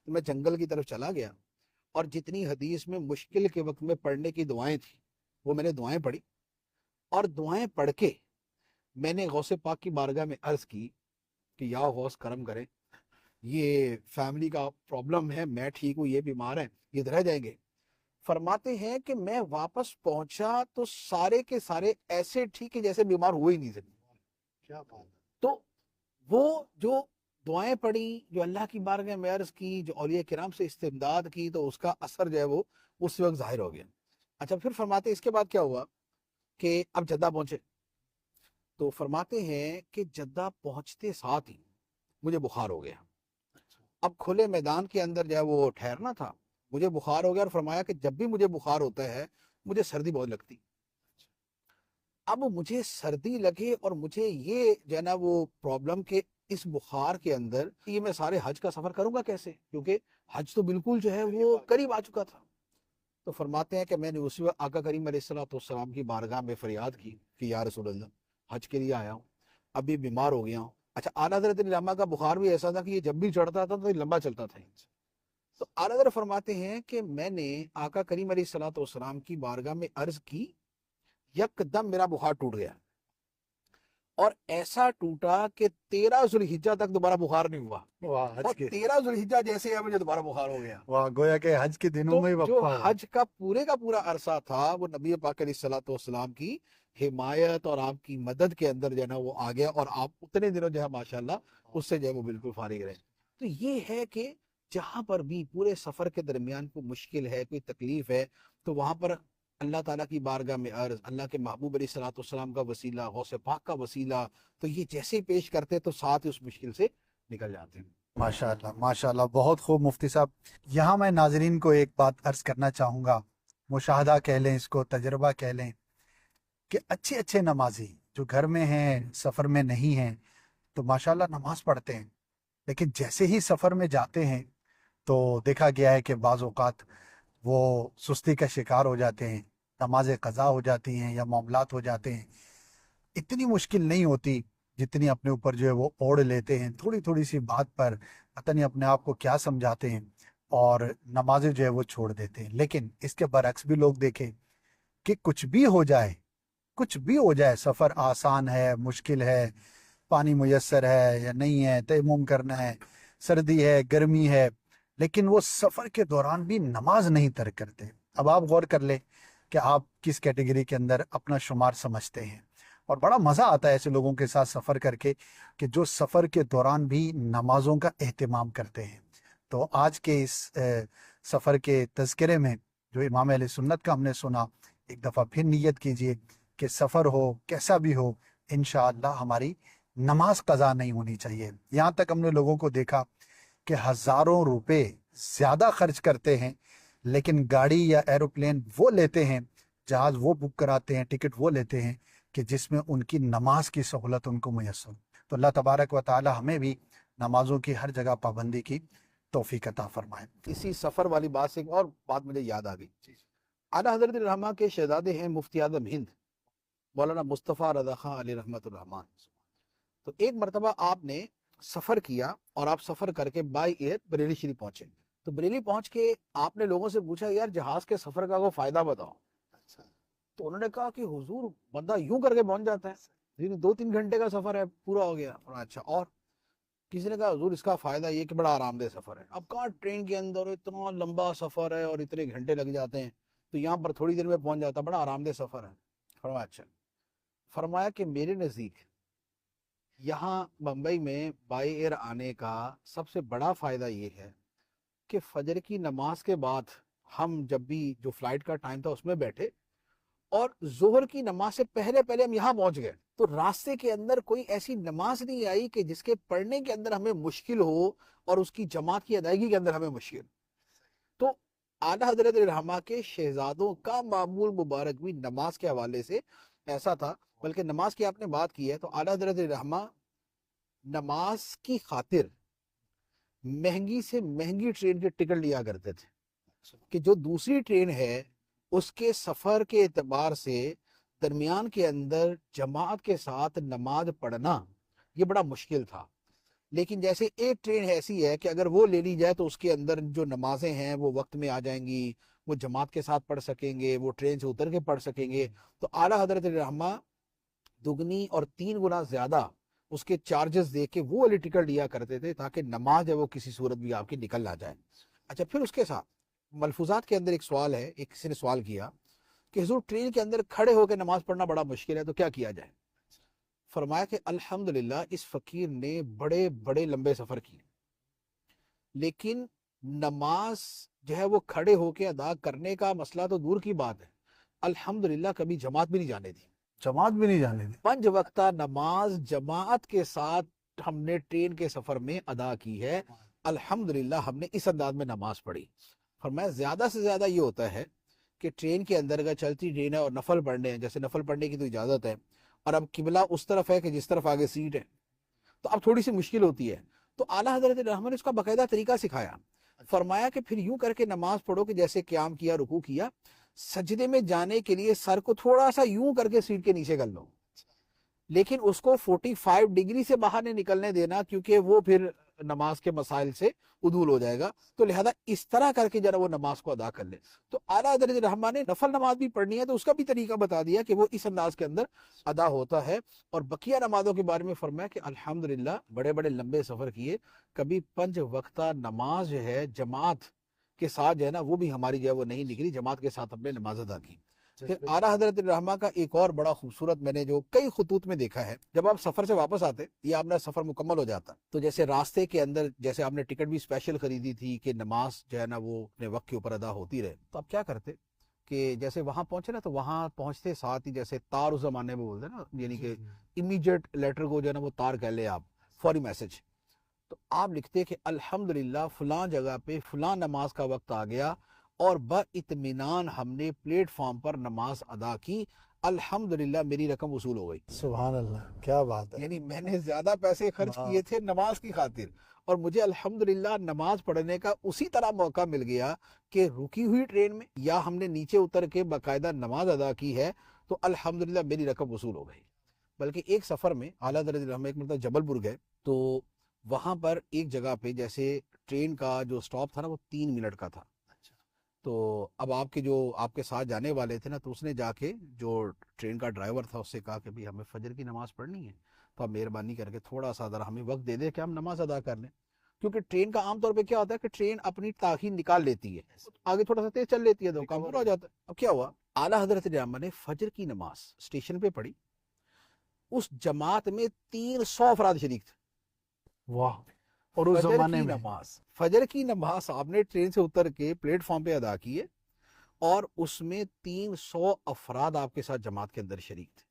تو میں جنگل کی طرف چلا گیا, اور جتنی حدیث میں مشکل کے وقت میں پڑھنے کی دعائیں تھیں وہ میں نے دعائیں پڑھی, اور دعائیں پڑھ کے میں نے غوث پاک کی بارگاہ میں عرض کی کہ یا غوث کرم کریں, یہ فیملی کا پرابلم ہے, میں ٹھیک ہوں, یہ بیمار ہیں, یہ رہ جائیں گے. فرماتے ہیں کہ میں واپس پہنچا تو سارے کے سارے ایسے ٹھیک ہے جیسے بیمار ہوئے ہی نہیں تھے. کیا بات ہے. تو وہ جو دعائیں پڑھی, جو اللہ کی بارگاہ میں عرض کی, جو اولیاء کرام سے استمداد کی, تو اس کا اثر جو ہے وہ اس وقت ظاہر ہو گیا. اچھا, پھر فرماتے ہیں اس کے بعد کیا ہوا کہ اب جدہ پہنچے. تو فرماتے ہیں کہ جدہ پہنچتے ساتھ ہی مجھے بخار ہو گیا. اب کھلے میدان کے اندر جو ہے وہ ٹھہرنا تھا, مجھے بخار ہو گیا, اور فرمایا کہ جب بھی مجھے بخار ہوتا ہے مجھے سردی بہت لگتی. اب مجھے سردی لگے اور مجھے یہ جو ہے نا وہ پرابلم کہ اس بخار کے اندر یہ میں سارے حج کا سفر کروں گا کیسے, کیونکہ حج تو بالکل جو ہے وہ قریب آ چکا تھا. تو فرماتے ہیں کہ میں نے اسی وقت آقا کریم علیہ السلام کی بارگاہ میں فریاد کی کہ یا رسول اللہ, حج کے لیے آیا ہوں, ابھی بیمار ہو گیا ہوں. اچھا, اعلیٰ حضرت الرحمن کا بخار بھی ایسا تھا کہ یہ جب بھی چڑھتا تھا تو لمبا چلتا تھا. تو اعلیٰ حضرت فرماتے ہیں کہ میں نے آقا کریم علیہ السلام کی بارگاہ میں عرض کی, یک دم میرا بخار ٹوٹ گیا, اور ایسا ٹوٹا کہ 13 ذوالحجہ تک دوبارہ بخار نہیں ہوا, اور 13 ذوالحجہ جیسے ہے مجھے دوبارہ بخار ہو گیا. واہ, گویا کہ حج کے دنوں میں جو حج کا پورا عرصہ تھا وہ نبی پاک علیہ السلام کی حمایت اور آپ کی مدد کے اندر جو ہے نا وہ آ گیا, اور آپ اتنے دنوں جو ہے ماشاءاللہ اس سے جو ہے وہ بالکل فارغ رہے. تو یہ ہے کہ جہاں پر بھی پورے سفر کے درمیان کوئی مشکل ہے, کوئی تکلیف ہے, تو وہاں پر اللہ تعالیٰ کی بارگاہ میں عرض, اللہ کے محبوب علیہ السلام کا وسیلہ, غوث پاک کا وسیلہ, تو یہ جیسے پیش کرتے تو ساتھ ہی اس مشکل سے نکل جاتے ہیں. ماشاءاللہ ماشاءاللہ, بہت خوب مفتی صاحب. یہاں میں ناظرین کو ایک بات عرض کرنا چاہوں گا, مشاہدہ کہہ لیں اس کو, تجربہ کہہ لیں, کہ اچھے نمازی جو گھر میں ہیں, سفر میں نہیں ہیں, تو ماشاءاللہ نماز پڑھتے ہیں, لیکن جیسے ہی سفر میں جاتے ہیں تو دیکھا گیا ہے کہ بعض اوقات وہ سستی کا شکار ہو جاتے ہیں, نمازیں قضا ہو جاتی ہیں یا معاملات ہو جاتے ہیں. اتنی مشکل نہیں ہوتی جتنی اپنے اوپر جو ہے وہ اوڑھ لیتے ہیں, تھوڑی سی بات پر پتہ نہیں اپنے آپ کو کیا سمجھاتے ہیں اور نمازیں جو ہے وہ چھوڑ دیتے ہیں. لیکن اس کے برعکس بھی لوگ دیکھیں کہ کچھ بھی ہو جائے, سفر آسان ہے, مشکل ہے, پانی میسر ہے یا نہیں ہے, تیمم کرنا ہے, سردی ہے, گرمی ہے, لیکن وہ سفر کے دوران بھی نماز نہیں ترک کرتے. اب آپ غور کر لیں کہ آپ کس کیٹیگری کے اندر اپنا شمار سمجھتے ہیں, اور بڑا مزہ آتا ہے ایسے لوگوں کے ساتھ سفر کر کے کہ جو سفر کے دوران بھی نمازوں کا اہتمام کرتے ہیں. تو آج کے اس سفر کے تذکرے میں جو امام اہل سنت کا ہم نے سنا, ایک دفعہ پھر نیت کیجئے کہ سفر ہو کیسا بھی ہو, انشاءاللہ ہماری نماز قضا نہیں ہونی چاہیے. یہاں تک ہم نے لوگوں کو دیکھا کہ ہزاروں روپے زیادہ خرچ کرتے ہیں, لیکن گاڑی یا ایروپلین وہ لیتے ہیں, جہاز وہ بک کراتے ہیں, ٹکٹ وہ لیتے ہیں کہ جس میں ان کی نماز کی سہولت ان کو میسر. تو اللہ تبارک و تعالی ہمیں بھی نمازوں کی ہر جگہ پابندی کی توفیق عطا فرمائے۔ اسی سفر والی بات سے ایک اور بات مجھے یاد آ گئی۔ اعلیٰ حضرت رحمہ کے شہزادے ہیں مفتی اعظم ہند مولانا مصطفیٰ رضا خان علی رحمۃ الرحمان۔ تو ایک مرتبہ آپ نے سفر کیا اور آپ سفر کر کے بائی ایئر بریلی شریف پہنچے۔ تو بریلی پہنچ کے آپ نے لوگوں سے پوچھا یار جہاز کے سفر کا کوئی فائدہ بتاؤ۔ تو انہوں نے کہا کہ حضور بندہ یوں کر کے پہنچ جاتا ہے، یعنی 2-3 گھنٹے کا سفر ہے، پورا ہو گیا۔ اچھا، اور کسی نے کہا حضور اس کا فائدہ یہ کہ بڑا آرام دہ سفر ہے۔ اب کہاں ٹرین کے اندر اتنا لمبا سفر ہے اور اتنے گھنٹے لگ جاتے ہیں، تو یہاں پر تھوڑی دیر میں پہنچ جاتا، بڑا آرام دہ سفر ہے۔ فرمایا اچھا، فرمایا کہ میرے نزدیک یہاں ممبئی میں بائی ایئر آنے کا سب سے بڑا فائدہ یہ ہے کہ فجر کی نماز کے بعد ہم جب بھی جو فلائٹ کا ٹائم تھا اس میں بیٹھے اور ظہر کی نماز سے پہلے ہم یہاں پہنچ گئے، تو راستے کے اندر کوئی ایسی نماز نہیں آئی کہ جس کے پڑھنے کے اندر ہمیں مشکل ہو اور اس کی جماعت کی ادائیگی کے اندر ہمیں مشکل۔ تو اعلیٰ حضرت رحمہ کے شہزادوں کا معمول مبارک بھی نماز کے حوالے سے ایسا تھا۔ بلکہ نماز کی آپ نے بات کی ہے تو اعلیٰ حضرت رحمہ نماز کی خاطر مہنگی سے مہنگی ٹرین کے ٹکٹ لیا کرتے تھے کہ جو دوسری ٹرین ہے اس کے سفر کے اعتبار سے درمیان کے اندر جماعت کے ساتھ نماز پڑھنا یہ بڑا مشکل تھا، لیکن جیسے ایک ٹرین ایسی ہے کہ اگر وہ لے لی جائے تو اس کے اندر جو نمازیں ہیں وہ وقت میں آ جائیں گی، وہ جماعت کے ساتھ پڑھ سکیں گے، وہ ٹرین سے اتر کے پڑھ سکیں گے۔ تو اعلیٰ حضرت رحمہ دگنی اور 3 گنا زیادہ اس کے چارجز دے کے وہ والی ٹکٹ لیا کرتے تھے تاکہ نماز ہے وہ کسی صورت بھی آپ کی نکل نہ جائے۔ اچھا، پھر اس کے ساتھ ملفوظات کے اندر ایک سوال ہے، ایک کسی نے سوال کیا کہ حضور ٹرین کے اندر کھڑے ہو کے نماز پڑھنا بڑا مشکل ہے تو کیا کیا جائے؟ فرمایا کہ الحمدللہ اس فقیر نے بڑے بڑے لمبے سفر کیے، لیکن نماز جو ہے وہ کھڑے ہو کے ادا کرنے کا مسئلہ تو دور کی بات ہے، الحمدللہ کبھی جماعت بھی نہیں جانے دی۔ جماعت بھی نہیں جانے دی؟ 5 وقتہ نماز جماعت کے ساتھ ہم نے ٹرین کے سفر میں ادا کی ہے، الحمدللہ ہم نے اس انداز میں نماز پڑھی۔ فرمایا زیادہ سے زیادہ یہ ہوتا ہے کہ ٹرین کے اندر اگر چلتی ٹرین ہے اور نفل پڑھنے ہیں، جیسے نفل پڑھنے کی تو اجازت ہے، اور اب قبلہ اس طرف ہے کہ جس طرف آگے سیٹ ہے، تو اب تھوڑی سی مشکل ہوتی ہے۔ تو اعلیٰ حضرت رحمہ نے اس کا باقاعدہ طریقہ سکھایا۔ فرمایا کہ پھر یوں کر کے نماز پڑھو کہ جیسے قیام کیا، رکوع کیا، سجدے میں جانے کے لیے سر کو تھوڑا سا یوں کر کے سیٹ کے نیچے کر لو، لیکن اس کو 45 ڈگری سے باہر نہیں نکلنے دینا کیونکہ وہ پھر نماز کے مسائل سے عدول ہو جائے گا، تو لہذا اس طرح کر کے ذرا وہ نماز کو ادا کر لے۔ تو اعلیٰ حضرت رحمہ نے نفل نماز بھی پڑھنی ہے تو اس کا بھی طریقہ بتا دیا کہ وہ اس انداز کے اندر ادا ہوتا ہے۔ اور بقیہ نمازوں کے بارے میں فرمایا کہ الحمدللہ بڑے بڑے لمبے سفر کیے، کبھی 5 وقتہ نماز جو ہے جماعت کے ساتھ جو ہے نا وہ بھی ہماری جو ہے وہ نہیں نکلی، جماعت کے ساتھ ہم نے نماز ادا کی۔ پھر اعلیٰ حضرت رحمہ کا ایک اور بڑا خوبصورت میں نے جو کئی خطوط میں دیکھا ہے، جب آپ سفر سے واپس آتے یہ آپ نے سفر مکمل ہو جاتا تو جیسے راستے کے اندر جیسے آپ نے ٹکٹ بھی اسپیشل خریدی تھی کہ نماز جو ہے نا وہ اپنے وقت کے اوپر ادا ہوتی رہے، تو آپ کیا کرتے کہ جیسے وہاں پہنچے نا تو وہاں پہنچتے ساتھ ہی جیسے تار اس زمانے میں بولتے نا، یعنی کہ امیجیٹ لیٹر کو جو ہے نا وہ تار کہہ لے آپ، فوری میسج، تو آپ لکھتے کہ الحمدللہ فلاں جگہ پہ فلاں نماز کا وقت آ گیا اور باطمینان ہم نے پلیٹ فارم پر نماز ادا کی، الحمدللہ میری رقم وصول ہو گئی۔ سبحان اللہ، کیا بات ہے! یعنی میں نے زیادہ پیسے خرچ کیے تھے نماز کی خاطر اور مجھے الحمدللہ نماز پڑھنے کا اسی طرح موقع مل گیا کہ رکی ہوئی ٹرین میں یا ہم نے نیچے اتر کے باقاعدہ نماز ادا کی ہے تو الحمدللہ میری رقم وصول ہو گئی۔ بلکہ ایک سفر میں اعلیٰ حضرت رحمہ ایک مرتبہ جبل پور گئے تو وہاں پر ایک جگہ پہ جیسے ٹرین کا جو سٹاپ تھا نا وہ 3 منٹ کا تھا، تو اب آپ کے جو آپ کے ساتھ جانے والے تھے نا تو اس نے جا کے جو ٹرین کا ڈرائیور تھا اس سے کہا کہ ہمیں فجر کی نماز پڑھنی ہے تو آپ مہربانی کر کے تھوڑا سا ذرا ہمیں وقت دے دے کہ ہم نماز ادا کر لیں، کیونکہ ٹرین کا عام طور پہ کیا ہوتا ہے کہ ٹرین اپنی تاخیر نکال لیتی ہے، آگے تھوڑا سا تیز چل لیتی ہے تو کام پورا ہو جاتا ہے۔ اب کیا ہوا، اعلیٰ حضرت رحمہ نے فجر کی نماز اسٹیشن پہ پڑھی، اس جماعت میں 300 افراد شریک تھے۔ واہ! اور اس زمانے میں فجر کی نماز آپ نے ٹرین سے اتر کے پلیٹ فارم پہ ادا کی ہے اور اس میں 300 افراد آپ کے ساتھ جماعت کے اندر شریک تھے۔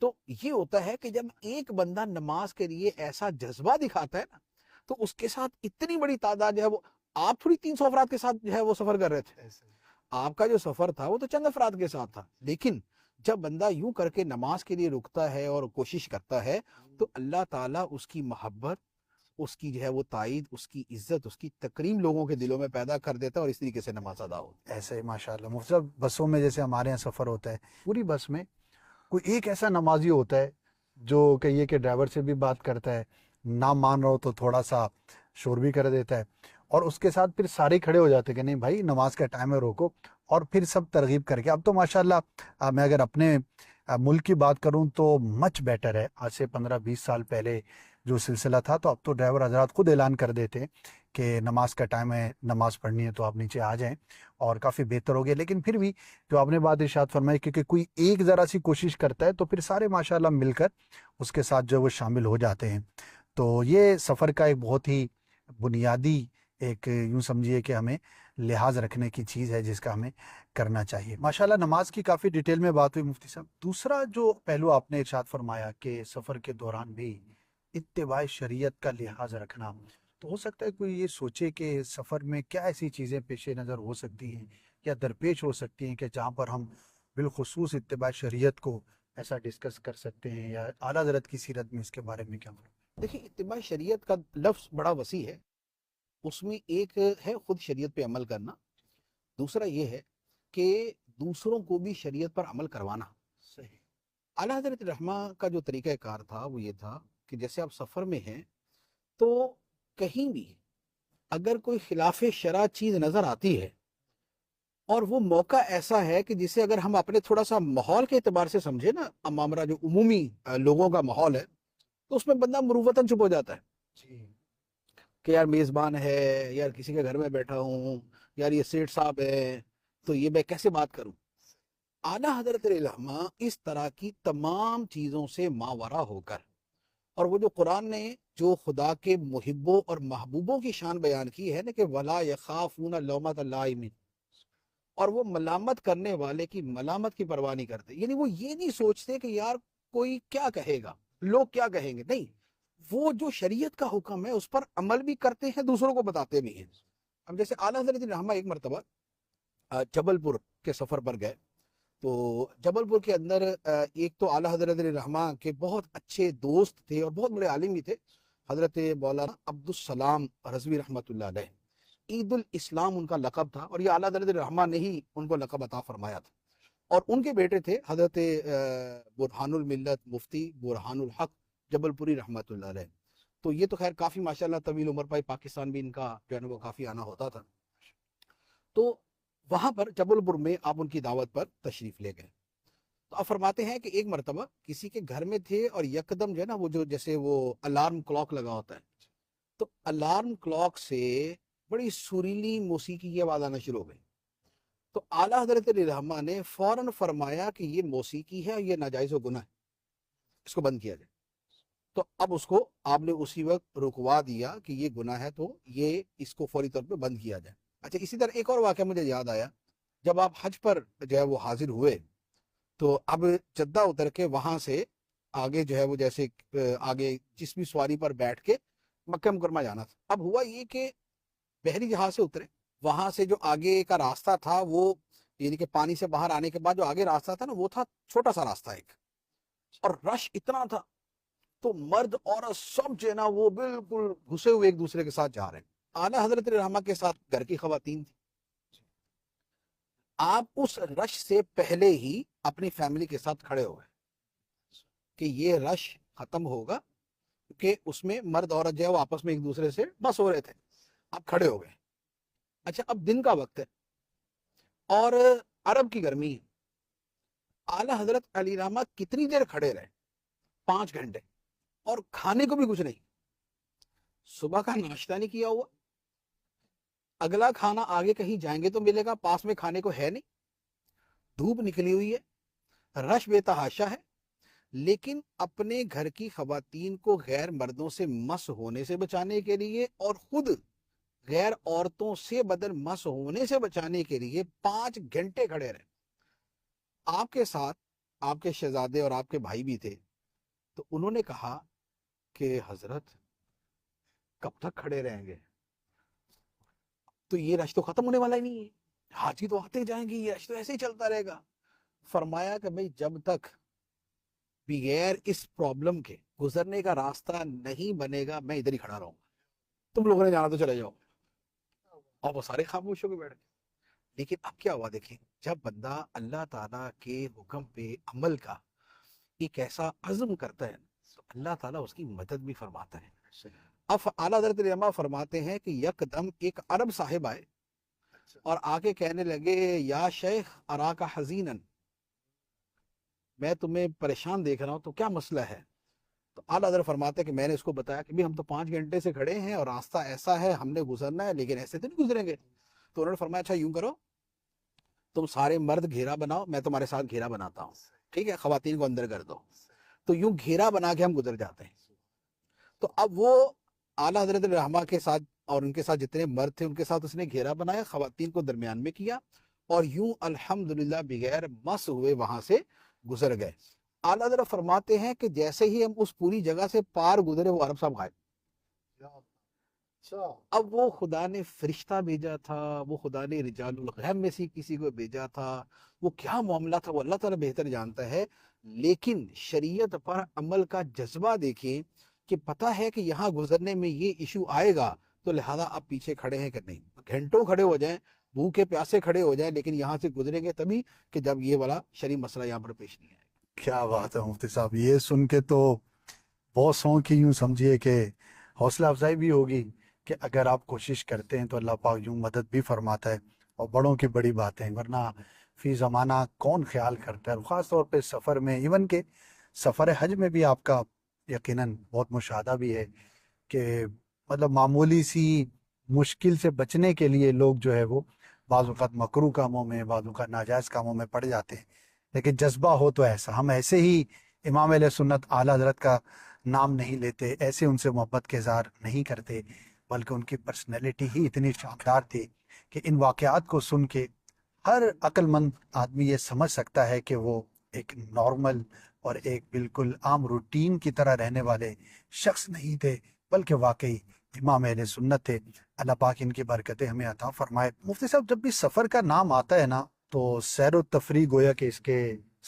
تو یہ ہوتا ہے کہ جب ایک بندہ نماز کے لیے ایسا جذبہ دکھاتا ہے نا تو اس کے ساتھ اتنی بڑی تعداد جو ہے وہ، آپ تھوڑی 300 افراد کے ساتھ جو ہے وہ سفر کر رہے تھے، آپ کا جو سفر تھا وہ تو چند افراد کے ساتھ تھا، لیکن جب بندہ یوں کر کے نماز کے لیے رکتا ہے اور کوشش کرتا ہے تو اللہ تعالیٰ اس کی محبت اس کی جو ہے وہ تائید، اس کی عزت، اس کی تکریم لوگوں کے دلوں میں پیدا کر دیتا ہے، اور اس طریقے سے نماز ادا ہوتی ہے۔ ایسے ماشاءاللہ مفتی صاحب بسوں میں جیسے ہمارے یہاں سفر ہوتا ہے، پوری بس میں کوئی ایک ایسا نمازی ہوتا ہے جو کہیے کہ ڈرائیور سے بھی بات کرتا ہے، نہ مان رہا ہو تو تھوڑا سا شور بھی کر دیتا ہے، اور اس کے ساتھ پھر سارے کھڑے ہو جاتے ہیں کہ نہیں بھائی نماز کا ٹائم ہے روکو، اور پھر سب ترغیب کر کے۔ اب تو ماشاءاللہ میں اگر اپنے ملک کی بات کروں تو مچ بیٹر ہے، آج سے 15-20 سال پہلے جو سلسلہ تھا تو اب تو ڈرائیور حضرات خود اعلان کر دیتے کہ نماز کا ٹائم ہے، نماز پڑھنی ہے تو آپ نیچے آ جائیں، اور کافی بہتر ہو گیا۔ لیکن پھر بھی جو آپ نے بات ارشاد فرمائی کہ کوئی ایک ذرا سی کوشش کرتا ہے تو پھر سارے ماشاءاللہ مل کر اس کے ساتھ جو وہ شامل ہو جاتے ہیں۔ تو یہ سفر کا ایک بہت ہی بنیادی ایک یوں سمجھیے کہ ہمیں لحاظ رکھنے کی چیز ہے جس کا ہمیں کرنا چاہیے۔ ماشاءاللہ نماز کی کافی ڈیٹیل میں بات ہوئی مفتی صاحب۔ دوسرا جو پہلو آپ نے ارشاد فرمایا کہ سفر کے دوران بھی اتباع شریعت کا لحاظ رکھنا، تو ہو سکتا ہے کوئی یہ سوچے کہ سفر میں کیا ایسی چیزیں پیش نظر ہو سکتی ہیں یا درپیش ہو سکتی ہیں کہ جہاں پر ہم بالخصوص اتباع شریعت کو ایسا ڈسکس کر سکتے ہیں، یا اعلیٰ حضرت کی سیرت میں اس کے بارے میں کیا فرمایا؟ دیکھیں، اتباع شریعت کا لفظ بڑا وسیع ہے، اس میں ایک ہے خود شریعت پہ عمل کرنا، دوسرا یہ ہے کہ دوسروں کو بھی شریعت پر عمل کروانا۔ صحیح۔ اعلیٰ حضرت رحمہ کا جو طریقہ کار تھا وہ یہ تھا کہ جیسے آپ سفر میں ہیں تو کہیں بھی اگر کوئی خلاف شرع چیز نظر آتی ہے اور وہ موقع ایسا ہے کہ جسے اگر ہم اپنے تھوڑا سا ماحول کے اعتبار سے سمجھے نا، معاملہ جو عمومی لوگوں کا ماحول ہے، تو اس میں بندہ مروتاً چپ ہو جاتا ہے جی۔ کہ یار میزبان ہے، یار کسی کے گھر میں بیٹھا ہوں، یار یہ سیٹ صاحب ہے، تو یہ میں کیسے بات کروں۔ اعلیٰ حضرت رحمہ اس طرح کی تمام چیزوں سے ماورا ہو کر، اور وہ جو قرآن نے جو خدا کے محبوں اور محبوبوں کی شان بیان کی ہے نا کہ وَلَا يَخَافُونَ لَوْمَةَ لَائِمٍ، اور وہ ملامت کرنے والے کی ملامت کی پرواہ نہیں کرتے، یعنی وہ یہ نہیں سوچتے کہ یار کوئی کیا کہے گا، لوگ کیا کہیں گے، نہیں، وہ جو شریعت کا حکم ہے اس پر عمل بھی کرتے ہیں، دوسروں کو بتاتے بھی ہیں۔ اب جیسے اعلیٰ حضرت رحمہ ایک مرتبہ جبل پور کے سفر پر گئے، تو جبل پور کے اندر ایک تو اعلیٰ حضرت رحمہ کے بہت اچھے دوست تھے اور بہت بڑے عالم بھی تھے، حضرت مولانا عبدالسلام رضوی رحمۃ اللہ علیہ، عید الاسلام ان کا لقب تھا، اور یہ اعلیٰ حضرت رحمہ نے ہی ان کو لقب عطا فرمایا تھا۔ اور ان کے بیٹے تھے حضرت برہان الملت مفتی برہان الحق جبل پوری رحمۃ اللہ علیہ۔ تو یہ تو خیر کافی ماشاءاللہ طویل عمر پائی، پاکستان بھی ان کا جو ہے نا وہ کافی آنا ہوتا تھا۔ تو وہاں پر جبل پور میں آپ ان کی دعوت پر تشریف لے گئے، تو آپ فرماتے ہیں کہ ایک مرتبہ کسی کے گھر میں تھے اور یکدم جو ہے نا وہ جو جیسے وہ الارم کلاک لگا ہوتا ہے، تو الارم کلاک سے بڑی سریلی موسیقی کی آواز آنا شروع ہو گئی۔ تو اعلیٰ حضرت رحمہ نے فوراً فرمایا کہ یہ موسیقی ہے اور یہ ناجائز و گناہ ہے، اس کو بند کیا جائے۔ تو اب اس کو آپ نے اسی وقت رکوا دیا کہ یہ گناہ ہے، تو یہ اس کو فوری طور پہ بند کیا جائے۔ اچھا، اسی طرح ایک اور واقعہ مجھے یاد آیا، جب آپ حج پر جو ہے وہ حاضر ہوئے تو اب جدہ اتر کے وہاں سے آگے جو ہے وہ جیسے آگے جس بھی سواری پر بیٹھ کے مکہ مکرمہ جانا تھا۔ اب ہوا یہ کہ بحری جہاز سے اترے، وہاں سے جو آگے کا راستہ تھا وہ یعنی کہ پانی سے باہر آنے کے بعد جو آگے راستہ تھا نا وہ تھا چھوٹا سا راستہ ایک، اور رش اتنا تھا تو مرد عورت سب جو ہے نا وہ بالکل گھسے ہوئے ایک دوسرے کے ساتھ جا رہے ہیں۔ اعلیٰ حضرت رحمہ کے ساتھ گھر کی خواتین تھی، آپ اس رش سے پہلے ہی اپنی فیملی کے ساتھ کھڑے ہو گئے کہ یہ رش ختم ہوگا، کیونکہ اس میں مرد عورت جو ہے وہ آپس میں ایک دوسرے سے بس ہو رہے تھے، آپ کھڑے ہو گئے۔ اچھا، اب دن کا وقت ہے اور عرب کی گرمی ہے، اعلیٰ حضرت علی رحمہ کتنی دیر کھڑے رہے؟ 5 گھنٹے، اور کھانے کو بھی کچھ نہیں، صبح کا ناشتہ نہیں کیا ہوا، اگلا کھانا آگے کہیں جائیں گے تو ملے گا، پاس میں کھانے کو ہے نہیں، دھوپ نکلی ہوئی ہے، رش بے تحاشا ہے، لیکن اپنے گھر کی خواتین کو غیر مردوں سے مس ہونے سے بچانے کے لیے اور خود غیر عورتوں سے بدن مس ہونے سے بچانے کے لیے 5 گھنٹے کھڑے رہے۔ آپ کے ساتھ آپ کے شہزادے اور آپ کے بھائی بھی تھے، تو انہوں نے کہا کہ حضرت کب تک کھڑے رہیں گے؟ تو یہ رش تو ختم ہونے والا ہی نہیں ہے، حاجی تو آتے جائیں گے، یہ رش تو ایسے ہی چلتا رہے گا۔ فرمایا کہ بھئی جب تک بغیر اس پرابلم کے گزرنے کا راستہ نہیں بنے گا میں ادھر ہی کھڑا رہوں گا۔ تم لوگوں نے جانا تو چلے جاؤ، اور وہ سارے خاموش ہو کے بیٹھ گئے۔ لیکن اب کیا ہوا دیکھیں، جب بندہ اللہ تعالیٰ کے حکم پہ عمل کا ایک ایسا عزم کرتا ہے تو اللہ تعالیٰ اس کی مدد بھی فرماتا ہے۔ اب اعلیٰ حضرت علماء فرماتے ہیں کہ یکدم ایک عرب صاحب آئے اور آ کے کہنے لگے یا شیخ اراک حزینن، میں تمہیں پریشان دیکھ رہا ہوں، تو کیا مسئلہ ہے؟ تو اعلیٰ حضرت فرماتے ہیں کہ میں نے اس کو بتایا کہ ہم تو 5 گھنٹے سے کھڑے ہیں اور راستہ ایسا ہے، ہم نے گزرنا ہے لیکن ایسے تو نہیں گزریں گے۔ تو انہوں نے فرمایا اچھا یوں کرو، تم سارے مرد گھیرا بناؤ، میں تمہارے ساتھ گھیرا بناتا ہوں، ٹھیک ہے، خواتین کو اندر کر دو۔ تو یوں گھیرا بنا کے ہم گزر جاتے ہیں۔ تو اب وہ اعلیٰ حضرت رحمہ کے ساتھ اور ان کے ساتھ جتنے مرد تھے ان کے ساتھ اس نے گھیرا بنایا، خواتین کو درمیان میں کیا، اور یوں الحمدللہ بغیر مس ہوئے وہاں سے گزر گئے۔ اعلیٰ حضرت فرماتے ہیں کہ جیسے ہی ہم اس پوری جگہ سے پار گزرے وہ عرب صاحب غائب۔ اب وہ خدا نے فرشتہ بھیجا تھا، وہ خدا نے رجال الغیب میں سے کسی کو بھیجا تھا، وہ کیا معاملہ تھا وہ اللہ تعالیٰ بہتر جانتا ہے، لیکن شریعت پر عمل کا جذبہ دیکھیں کہ پتہ ہے کہ یہاں گزرنے میں یہ ایشو آئے گا، تو لہذا آپ پیچھے کھڑے ہیں کہ نہیں، گھنٹوں کھڑے ہو جائیں، بھوکے پیاسے کھڑے ہو جائیں، لیکن یہاں سے گزریں گے تبھی کہ جب یہ والا شرعی مسئلہ یہاں پر پیش نہیں آئے۔ کیا بات ہے مفتی صاحب، یہ سن کے تو بہت سو کی یوں سمجھیے کہ حوصلہ افزائی بھی ہوگی کہ اگر آپ کوشش کرتے ہیں تو اللہ پاک یوں مدد بھی فرماتا ہے، اور بڑوں کی بڑی باتیں، ورنہ فی زمانہ کون خیال کرتا ہے، خاص طور پہ سفر میں، ایون کہ سفر حج میں بھی آپ کا یقیناً بہت مشاہدہ بھی ہے کہ مطلب معمولی سی مشکل سے بچنے کے لیے لوگ جو ہے وہ بعض اوقات مکروہ کاموں میں، بعض اوقات ناجائز کاموں میں پڑ جاتے ہیں، لیکن جذبہ ہو تو ایسا، ہم ایسے ہی امام علیہ سنت اعلیٰ حضرت کا نام نہیں لیتے، ایسے ان سے محبت کے اظہار نہیں کرتے، بلکہ ان کی پرسنالٹی ہی اتنی شاندار تھی کہ ان واقعات کو سن کے ہر عقل مند آدمی یہ سمجھ سکتا ہے کہ وہ ایک نارمل اور ایک بالکل عام روٹین کی طرح رہنے والے شخص نہیں تھے، بلکہ واقعی امام اہل سنت تھے۔ اللہ پاک ان کی برکتیں ہمیں عطا فرمائے۔ مفتی صاحب، جب بھی سفر کا نام آتا ہے نا تو سیر و تفریح گویا کہ اس کے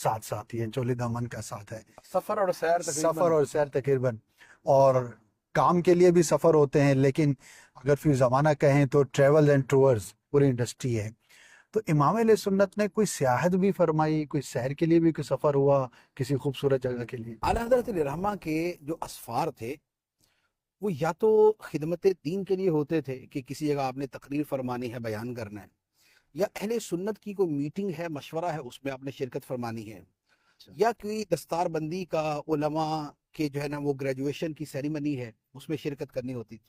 ساتھ ساتھ ہی ہے، چولی دامن کا ساتھ ہے، سفر اور سیر سفر اور سیر تقریباً، اور کام کے لیے بھی سفر ہوتے ہیں، لیکن اگر فی زمانہ کہیں تو ٹریول اینڈ ٹورز پوری انڈسٹری ہے۔ تو امام علیہ سنت نے کوئی سیاحت بھی فرمائی، کوئی سیر کے لیے بھی کوئی سفر ہوا کسی خوبصورت جگہ کے لیے؟ اعلیٰ حضرت رحمہ کے جو اسفار تھے وہ یا تو خدمت دین کے لیے ہوتے تھے کہ کسی جگہ آپ نے تقریر فرمانی ہے، بیان کرنا ہے، یا اہل سنت کی کوئی میٹنگ ہے، مشورہ ہے، اس میں آپ نے شرکت فرمانی ہے، یا کوئی دستار بندی کا علماء کے جو ہے نا وہ گریجویشن کی سیریمنی ہے اس میں شرکت کرنی ہوتی تھی،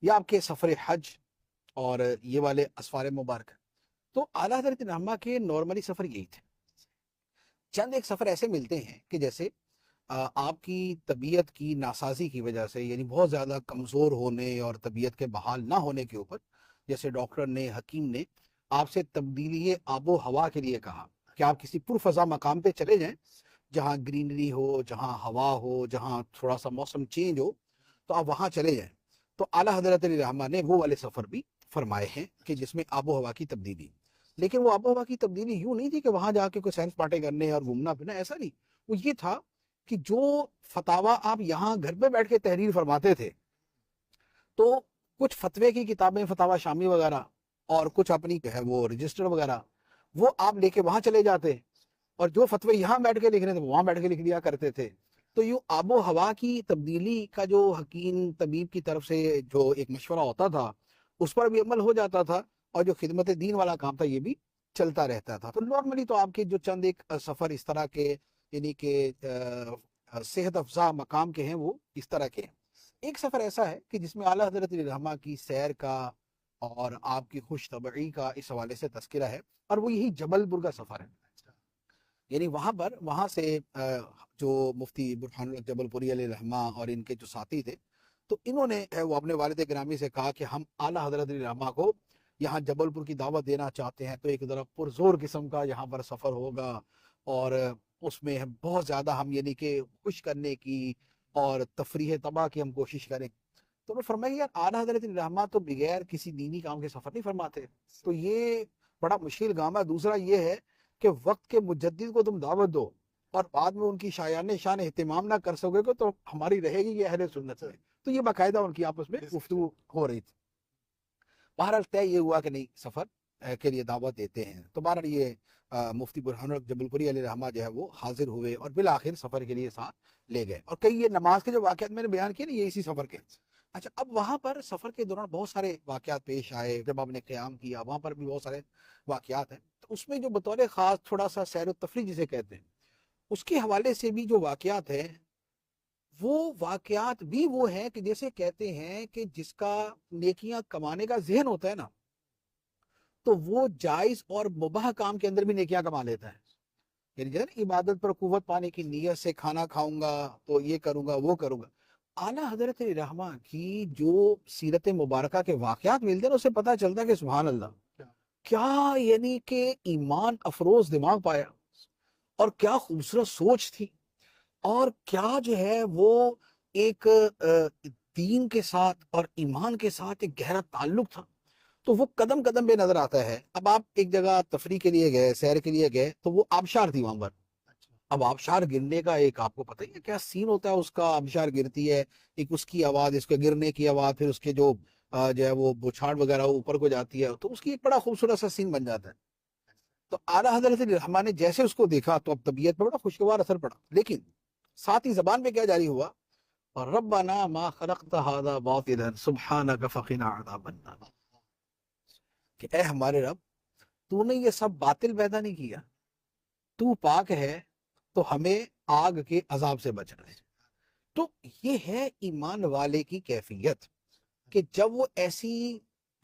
یا آپ کے سفر حج اور یہ والے اسفار مبارک۔ تو اعلیٰ حضرت رحمہ کے نارملی سفر یہی تھے۔ چند ایک سفر ایسے ملتے ہیں کہ جیسے آپ کی طبیعت کی ناسازی کی وجہ سے، یعنی بہت زیادہ کمزور ہونے اور طبیعت کے بحال نہ ہونے کے اوپر، جیسے ڈاکٹر نے، حکیم نے آپ سے تبدیلی آب و ہوا کے لیے کہا کہ آپ کسی پرفضا مقام پہ چلے جائیں جہاں گرینری ہو، جہاں ہوا ہو، جہاں تھوڑا سا موسم چینج ہو، تو آپ وہاں چلے جائیں۔ تو اعلیٰ حضرت رحمہ نے وہ والے سفر بھی فرمائے ہیں کہ جس میں آب و ہوا کی تبدیلی، لیکن وہ آب و ہوا کی تبدیلی یوں نہیں تھی کہ وہاں جا کے کوئی سینس پارٹی کرنے اور گھومنا پھرنا، ایسا نہیں۔ وہ یہ تھا کہ جو فتاویٰ آپ یہاں گھر پہ بیٹھ کے تحریر فرماتے تھے، تو کچھ فتوے کی کتابیں، فتاویٰ شامی وغیرہ، اور کچھ اپنی ہے وہ رجسٹر وغیرہ، وہ آپ لے کے وہاں چلے جاتے، اور جو فتوے یہاں بیٹھ کے لکھ رہے تھے وہ وہاں بیٹھ کے لکھ لیا کرتے تھے۔ تو یوں آب و ہوا کی تبدیلی کا جو حکیم طبیب کی طرف سے جو ایک مشورہ ہوتا تھا اس پر بھی عمل ہو جاتا تھا، اور جو خدمت دین والا کام تھا یہ بھی چلتا رہتا تھا۔ تو نارملی تو آپ کے جو چند ایک سفر اس طرح کے، یعنی کہ صحت افزا مقام کے ہیں، وہ اس طرح کے ہیں۔ ایک سفر ایسا ہے کہ جس میں اعلیٰ حضرت رحمہ کی سیر کا اور آپ کی خوش طبعی کا اس حوالے سے تذکرہ ہے، اور وہ یہی جبل پور کا سفر ہے۔ یعنی وہاں سے جو مفتی برہان الحق جبل پوری علیہ رحمہ اور ان کے جو ساتھی تھے، تو انہوں نے وہ اپنے والد گرامی سے کہا کہ ہم اعلیٰ حضرت رحمہ کو یہاں جبل پور کی دعوت دینا چاہتے ہیں، تو ایک ذرا پرزور قسم کا یہاں پر سفر ہوگا، اور اس میں بہت زیادہ ہم یعنی کہ خوش کرنے کی اور تفریح طبع کی ہم کوشش کریں۔ تو انہوں نے فرمایا یار اعلیٰ حضرت رحمہ تو بغیر کسی دینی کام کے سفر نہیں فرماتے، تو یہ بڑا مشکل کام ہے۔ دوسرا یہ ہے کہ وقت کے مجدد کو تم دعوت دو اور بعد میں ان کی شایان شان اہتمام نہ کر سکے گے تو ہماری رہے گی یہ اہل سنت سے۔ تو یہ باقاعدہ ان کی آپس میں گفتگو ہو رہی تھی. بہرحال طے یہ ہوا کہ نہیں سفر کے لیے دعوت دیتے ہیں. تو بہرحال یہ مفتی برہان الحق جبل پوری علیہ رحمہ جو ہے وہ حاضر ہوئے اور بالآخر سفر کے لیے ساتھ لے گئے. اور کئی یہ نماز کے جو واقعات میں نے بیان کیے نا یہ اسی سفر کے. اچھا اب وہاں پر سفر کے دوران بہت سارے واقعات پیش آئے. جب آپ نے قیام کیا وہاں پر بھی بہت سارے واقعات ہیں. تو اس میں جو بطور خاص تھوڑا سا سیر و تفریح جسے کہتے ہیں اس کے حوالے سے بھی جو واقعات ہیں وہ واقعات بھی وہ ہیں کہ جیسے کہتے ہیں کہ جس کا نیکیاں کمانے کا ذہن ہوتا ہے نا تو وہ جائز اور مباح کام کے اندر بھی نیکیاں کما لیتا ہے. یعنی جیسے عبادت پر قوت پانے کی نیت سے کھانا کھاؤں گا تو یہ کروں گا وہ کروں گا. اعلیٰ حضرت رحمہ کی جو سیرت مبارکہ کے واقعات ملتے ہیں اسے پتہ چلتا ہے کہ سبحان اللہ کیا یعنی کہ ایمان افروز دماغ پایا اور کیا خوبصورت سوچ تھی اور کیا جو ہے وہ ایک دین کے ساتھ اور ایمان کے ساتھ ایک گہرا تعلق تھا. تو وہ قدم قدم پہ نظر آتا ہے. اب آپ ایک جگہ تفریح کے لیے گئے سیر کے لیے گئے تو وہ آبشار تھی وہاں پر. اب آبشار گرنے کا ایک آپ کو پتہ ہی ہے کیا سین ہوتا ہے اس کا. آبشار گرتی ہے ایک اس کی آواز اس کے گرنے کی آواز پھر اس کے جو ہے وہ بچھاڑ وغیرہ اوپر کو جاتی ہے تو اس کی ایک بڑا خوبصورت سا سین بن جاتا ہے. تو اعلیٰ حضرت رحمہ نے جیسے اس کو دیکھا تو اب طبیعت پہ بڑا خوشگوار اثر پڑا. لیکن ساتھ ہی زبان پہ کیا جاری ہوا ربنا ما خلقت هذا باطلا سبحانك فقنا عذاب النار کہ اے ہمارے رب تو نے یہ سب باطل پیدا نہیں کیا. تو پاک ہے تو ہمیں آگ کے عذاب سے بچنا ہے. تو یہ ہے ایمان والے کی کیفیت کہ جب وہ ایسی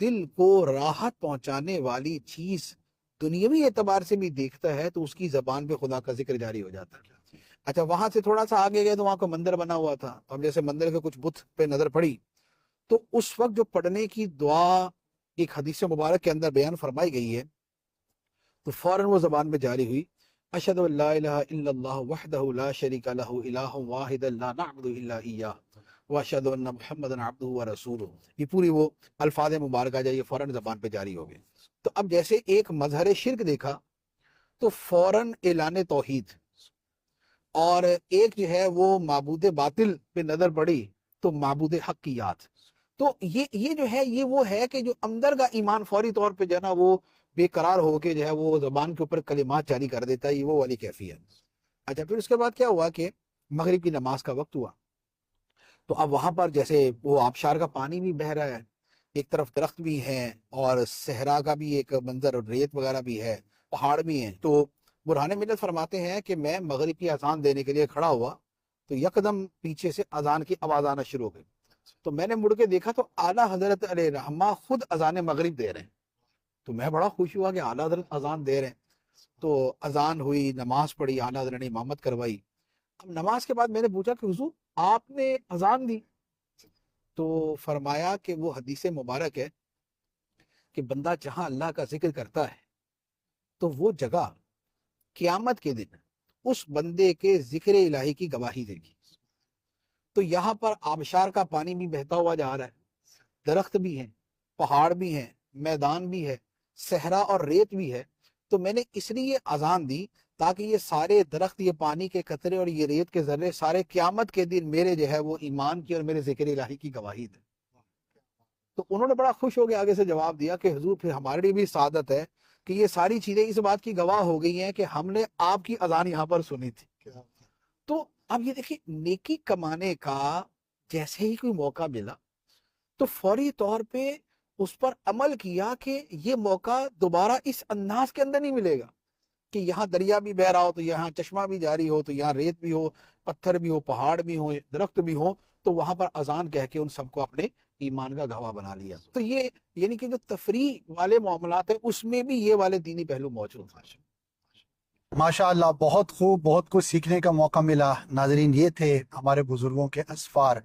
دل کو راحت پہنچانے والی چیز دنیاوی اعتبار سے بھی دیکھتا ہے تو اس کی زبان پہ خدا کا ذکر جاری ہو جاتا ہے. اچھا وہاں سے تھوڑا سا آگے گئے تو وہاں کو مندر بنا ہوا تھا. اب جیسے مندر کے کچھ بت پہ نظر پڑی تو اس وقت جو پڑھنے کی دعا ایک حدیث مبارک کے اندر بیان فرمائی گئی ہے تو فوراً وہ زبان میں جاری ہوئی اشہد ان لا الہ الا اللہ وحدہ لا شریک لہ الہ واحد لا نعبد الا ایاہ واشہد ان محمدا عبدہ ورسولہ. یہ پوری وہ الفاظ مبارکہ جو یہ فوراً زبان پہ جاری ہو گئے. تو اب جیسے ایک مظہر شرک دیکھا تو فوراً اعلان توحید اور ایک جو ہے وہ معبود باطل پہ نظر پڑی تو معبود حق کی یاد. تو یہ جو ہے یہ وہ ہے کہ جو اندر کا ایمان فوری طور پہ جو ہے نا وہ بے قرار ہو کے جو ہے وہ زبان کے اوپر کلمات جاری کر دیتا ہے. یہ وہ والی کیفیت. اچھا پھر اس کے بعد کیا ہوا کہ مغرب کی نماز کا وقت ہوا تو اب وہاں پر جیسے وہ آبشار کا پانی بھی بہہ رہا ہے ایک طرف درخت بھی ہیں اور صحرا کا بھی ایک منظر اور ریت وغیرہ بھی ہے پہاڑ بھی ہیں. تو برہان ملت فرماتے ہیں کہ میں مغرب کی اذان دینے کے لیے کھڑا ہوا تو یکدم پیچھے سے اذان کی آواز آنا شروع ہو گئی. تو میں نے مڑ کے دیکھا تو اعلیٰ حضرت علیہ رحمہ خود اذان مغرب دے رہے ہیں. تو میں بڑا خوش ہوا کہ اعلیٰ حضرت اذان دے رہے ہیں. تو اذان ہوئی نماز پڑھی اعلیٰ حضرت نے امامت کروائی. اب نماز کے بعد میں نے پوچھا کہ حضور آپ نے اذان دی تو فرمایا کہ وہ حدیث مبارک ہے کہ بندہ جہاں اللہ کا ذکر کرتا ہے تو وہ جگہ قیامت کے دن اس بندے کے ذکر الہی کی گواہی دے گی. تو یہاں پر آبشار کا پانی بھی بہتا ہوا جا رہا ہے درخت بھی ہیں پہاڑ بھی ہیں میدان بھی ہے صحرا اور ریت بھی ہے. تو میں نے اس لیے اذان دی تاکہ یہ سارے درخت یہ پانی کے قطرے اور یہ ریت کے ذرے سارے قیامت کے دن میرے جو ہے وہ ایمان کی اور میرے ذکر الہی کی گواہی دیں. تو انہوں نے بڑا خوش ہو کے آگے سے جواب دیا کہ حضور پھر ہمارے لیے بھی سعادت ہے کہ یہ ساری چیزیں اس بات کی گواہ ہو گئی ہیں کہ ہم نے آپ کی اذان یہاں پر سنی تھی. تو اب یہ دیکھیں نیکی کمانے کا جیسے ہی کوئی موقع ملا تو فوری طور پہ اس پر عمل کیا کہ یہ موقع دوبارہ اس انداز کے اندر نہیں ملے گا کہ یہاں دریا بھی بہ رہا ہو تو یہاں چشمہ بھی جاری ہو تو یہاں ریت بھی ہو پتھر بھی ہو پہاڑ بھی ہو درخت بھی ہو تو وہاں پر اذان کہہ کے ان سب کو اپنے ایمان کا گواہ بنا لیا. تو یہ یعنی کہ جو تفریح والے معاملات ہیں اس میں بھی یہ والے دینی پہلو موجود ہیں. ماشاءاللہ بہت خوب بہت کچھ سیکھنے کا موقع ملا. ناظرین یہ تھے ہمارے بزرگوں کے اسفار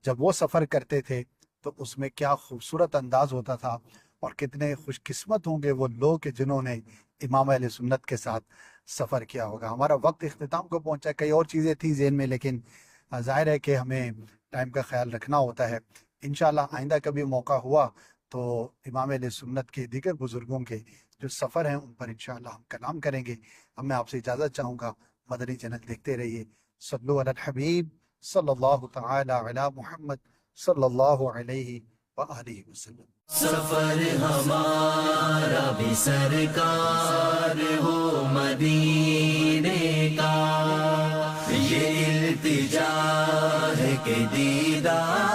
جب وہ سفر کرتے تھے تو اس میں کیا خوبصورت انداز ہوتا تھا اور کتنے خوش قسمت ہوں گے وہ لوگ کہ جنہوں نے امام اہل سنت کے ساتھ سفر کیا ہوگا. ہمارا وقت اختتام کو پہنچا. کئی اور چیزیں تھیں ذہن میں لیکن ظاہر ہے کہ ہمیں ٹائم کا خیال رکھنا ہوتا ہے. انشاءاللہ آئندہ کبھی موقع ہوا تو امام اہل سنت کے دیگر بزرگوں کے جو سفر ہیں ان پر انشاءاللہ ہم کلام کریں گے. اب میں آپ سے اجازت چاہوں گا. مدنی چینل دیکھتے رہیے. صلو علی الحبیب صلی اللہ تعالی علی محمد صلی اللہ علیہ وآلہ وسلم۔ سفر ہمارا بھی سرکار ہو مدینے کا، یہ التجا ہے کہ دیدار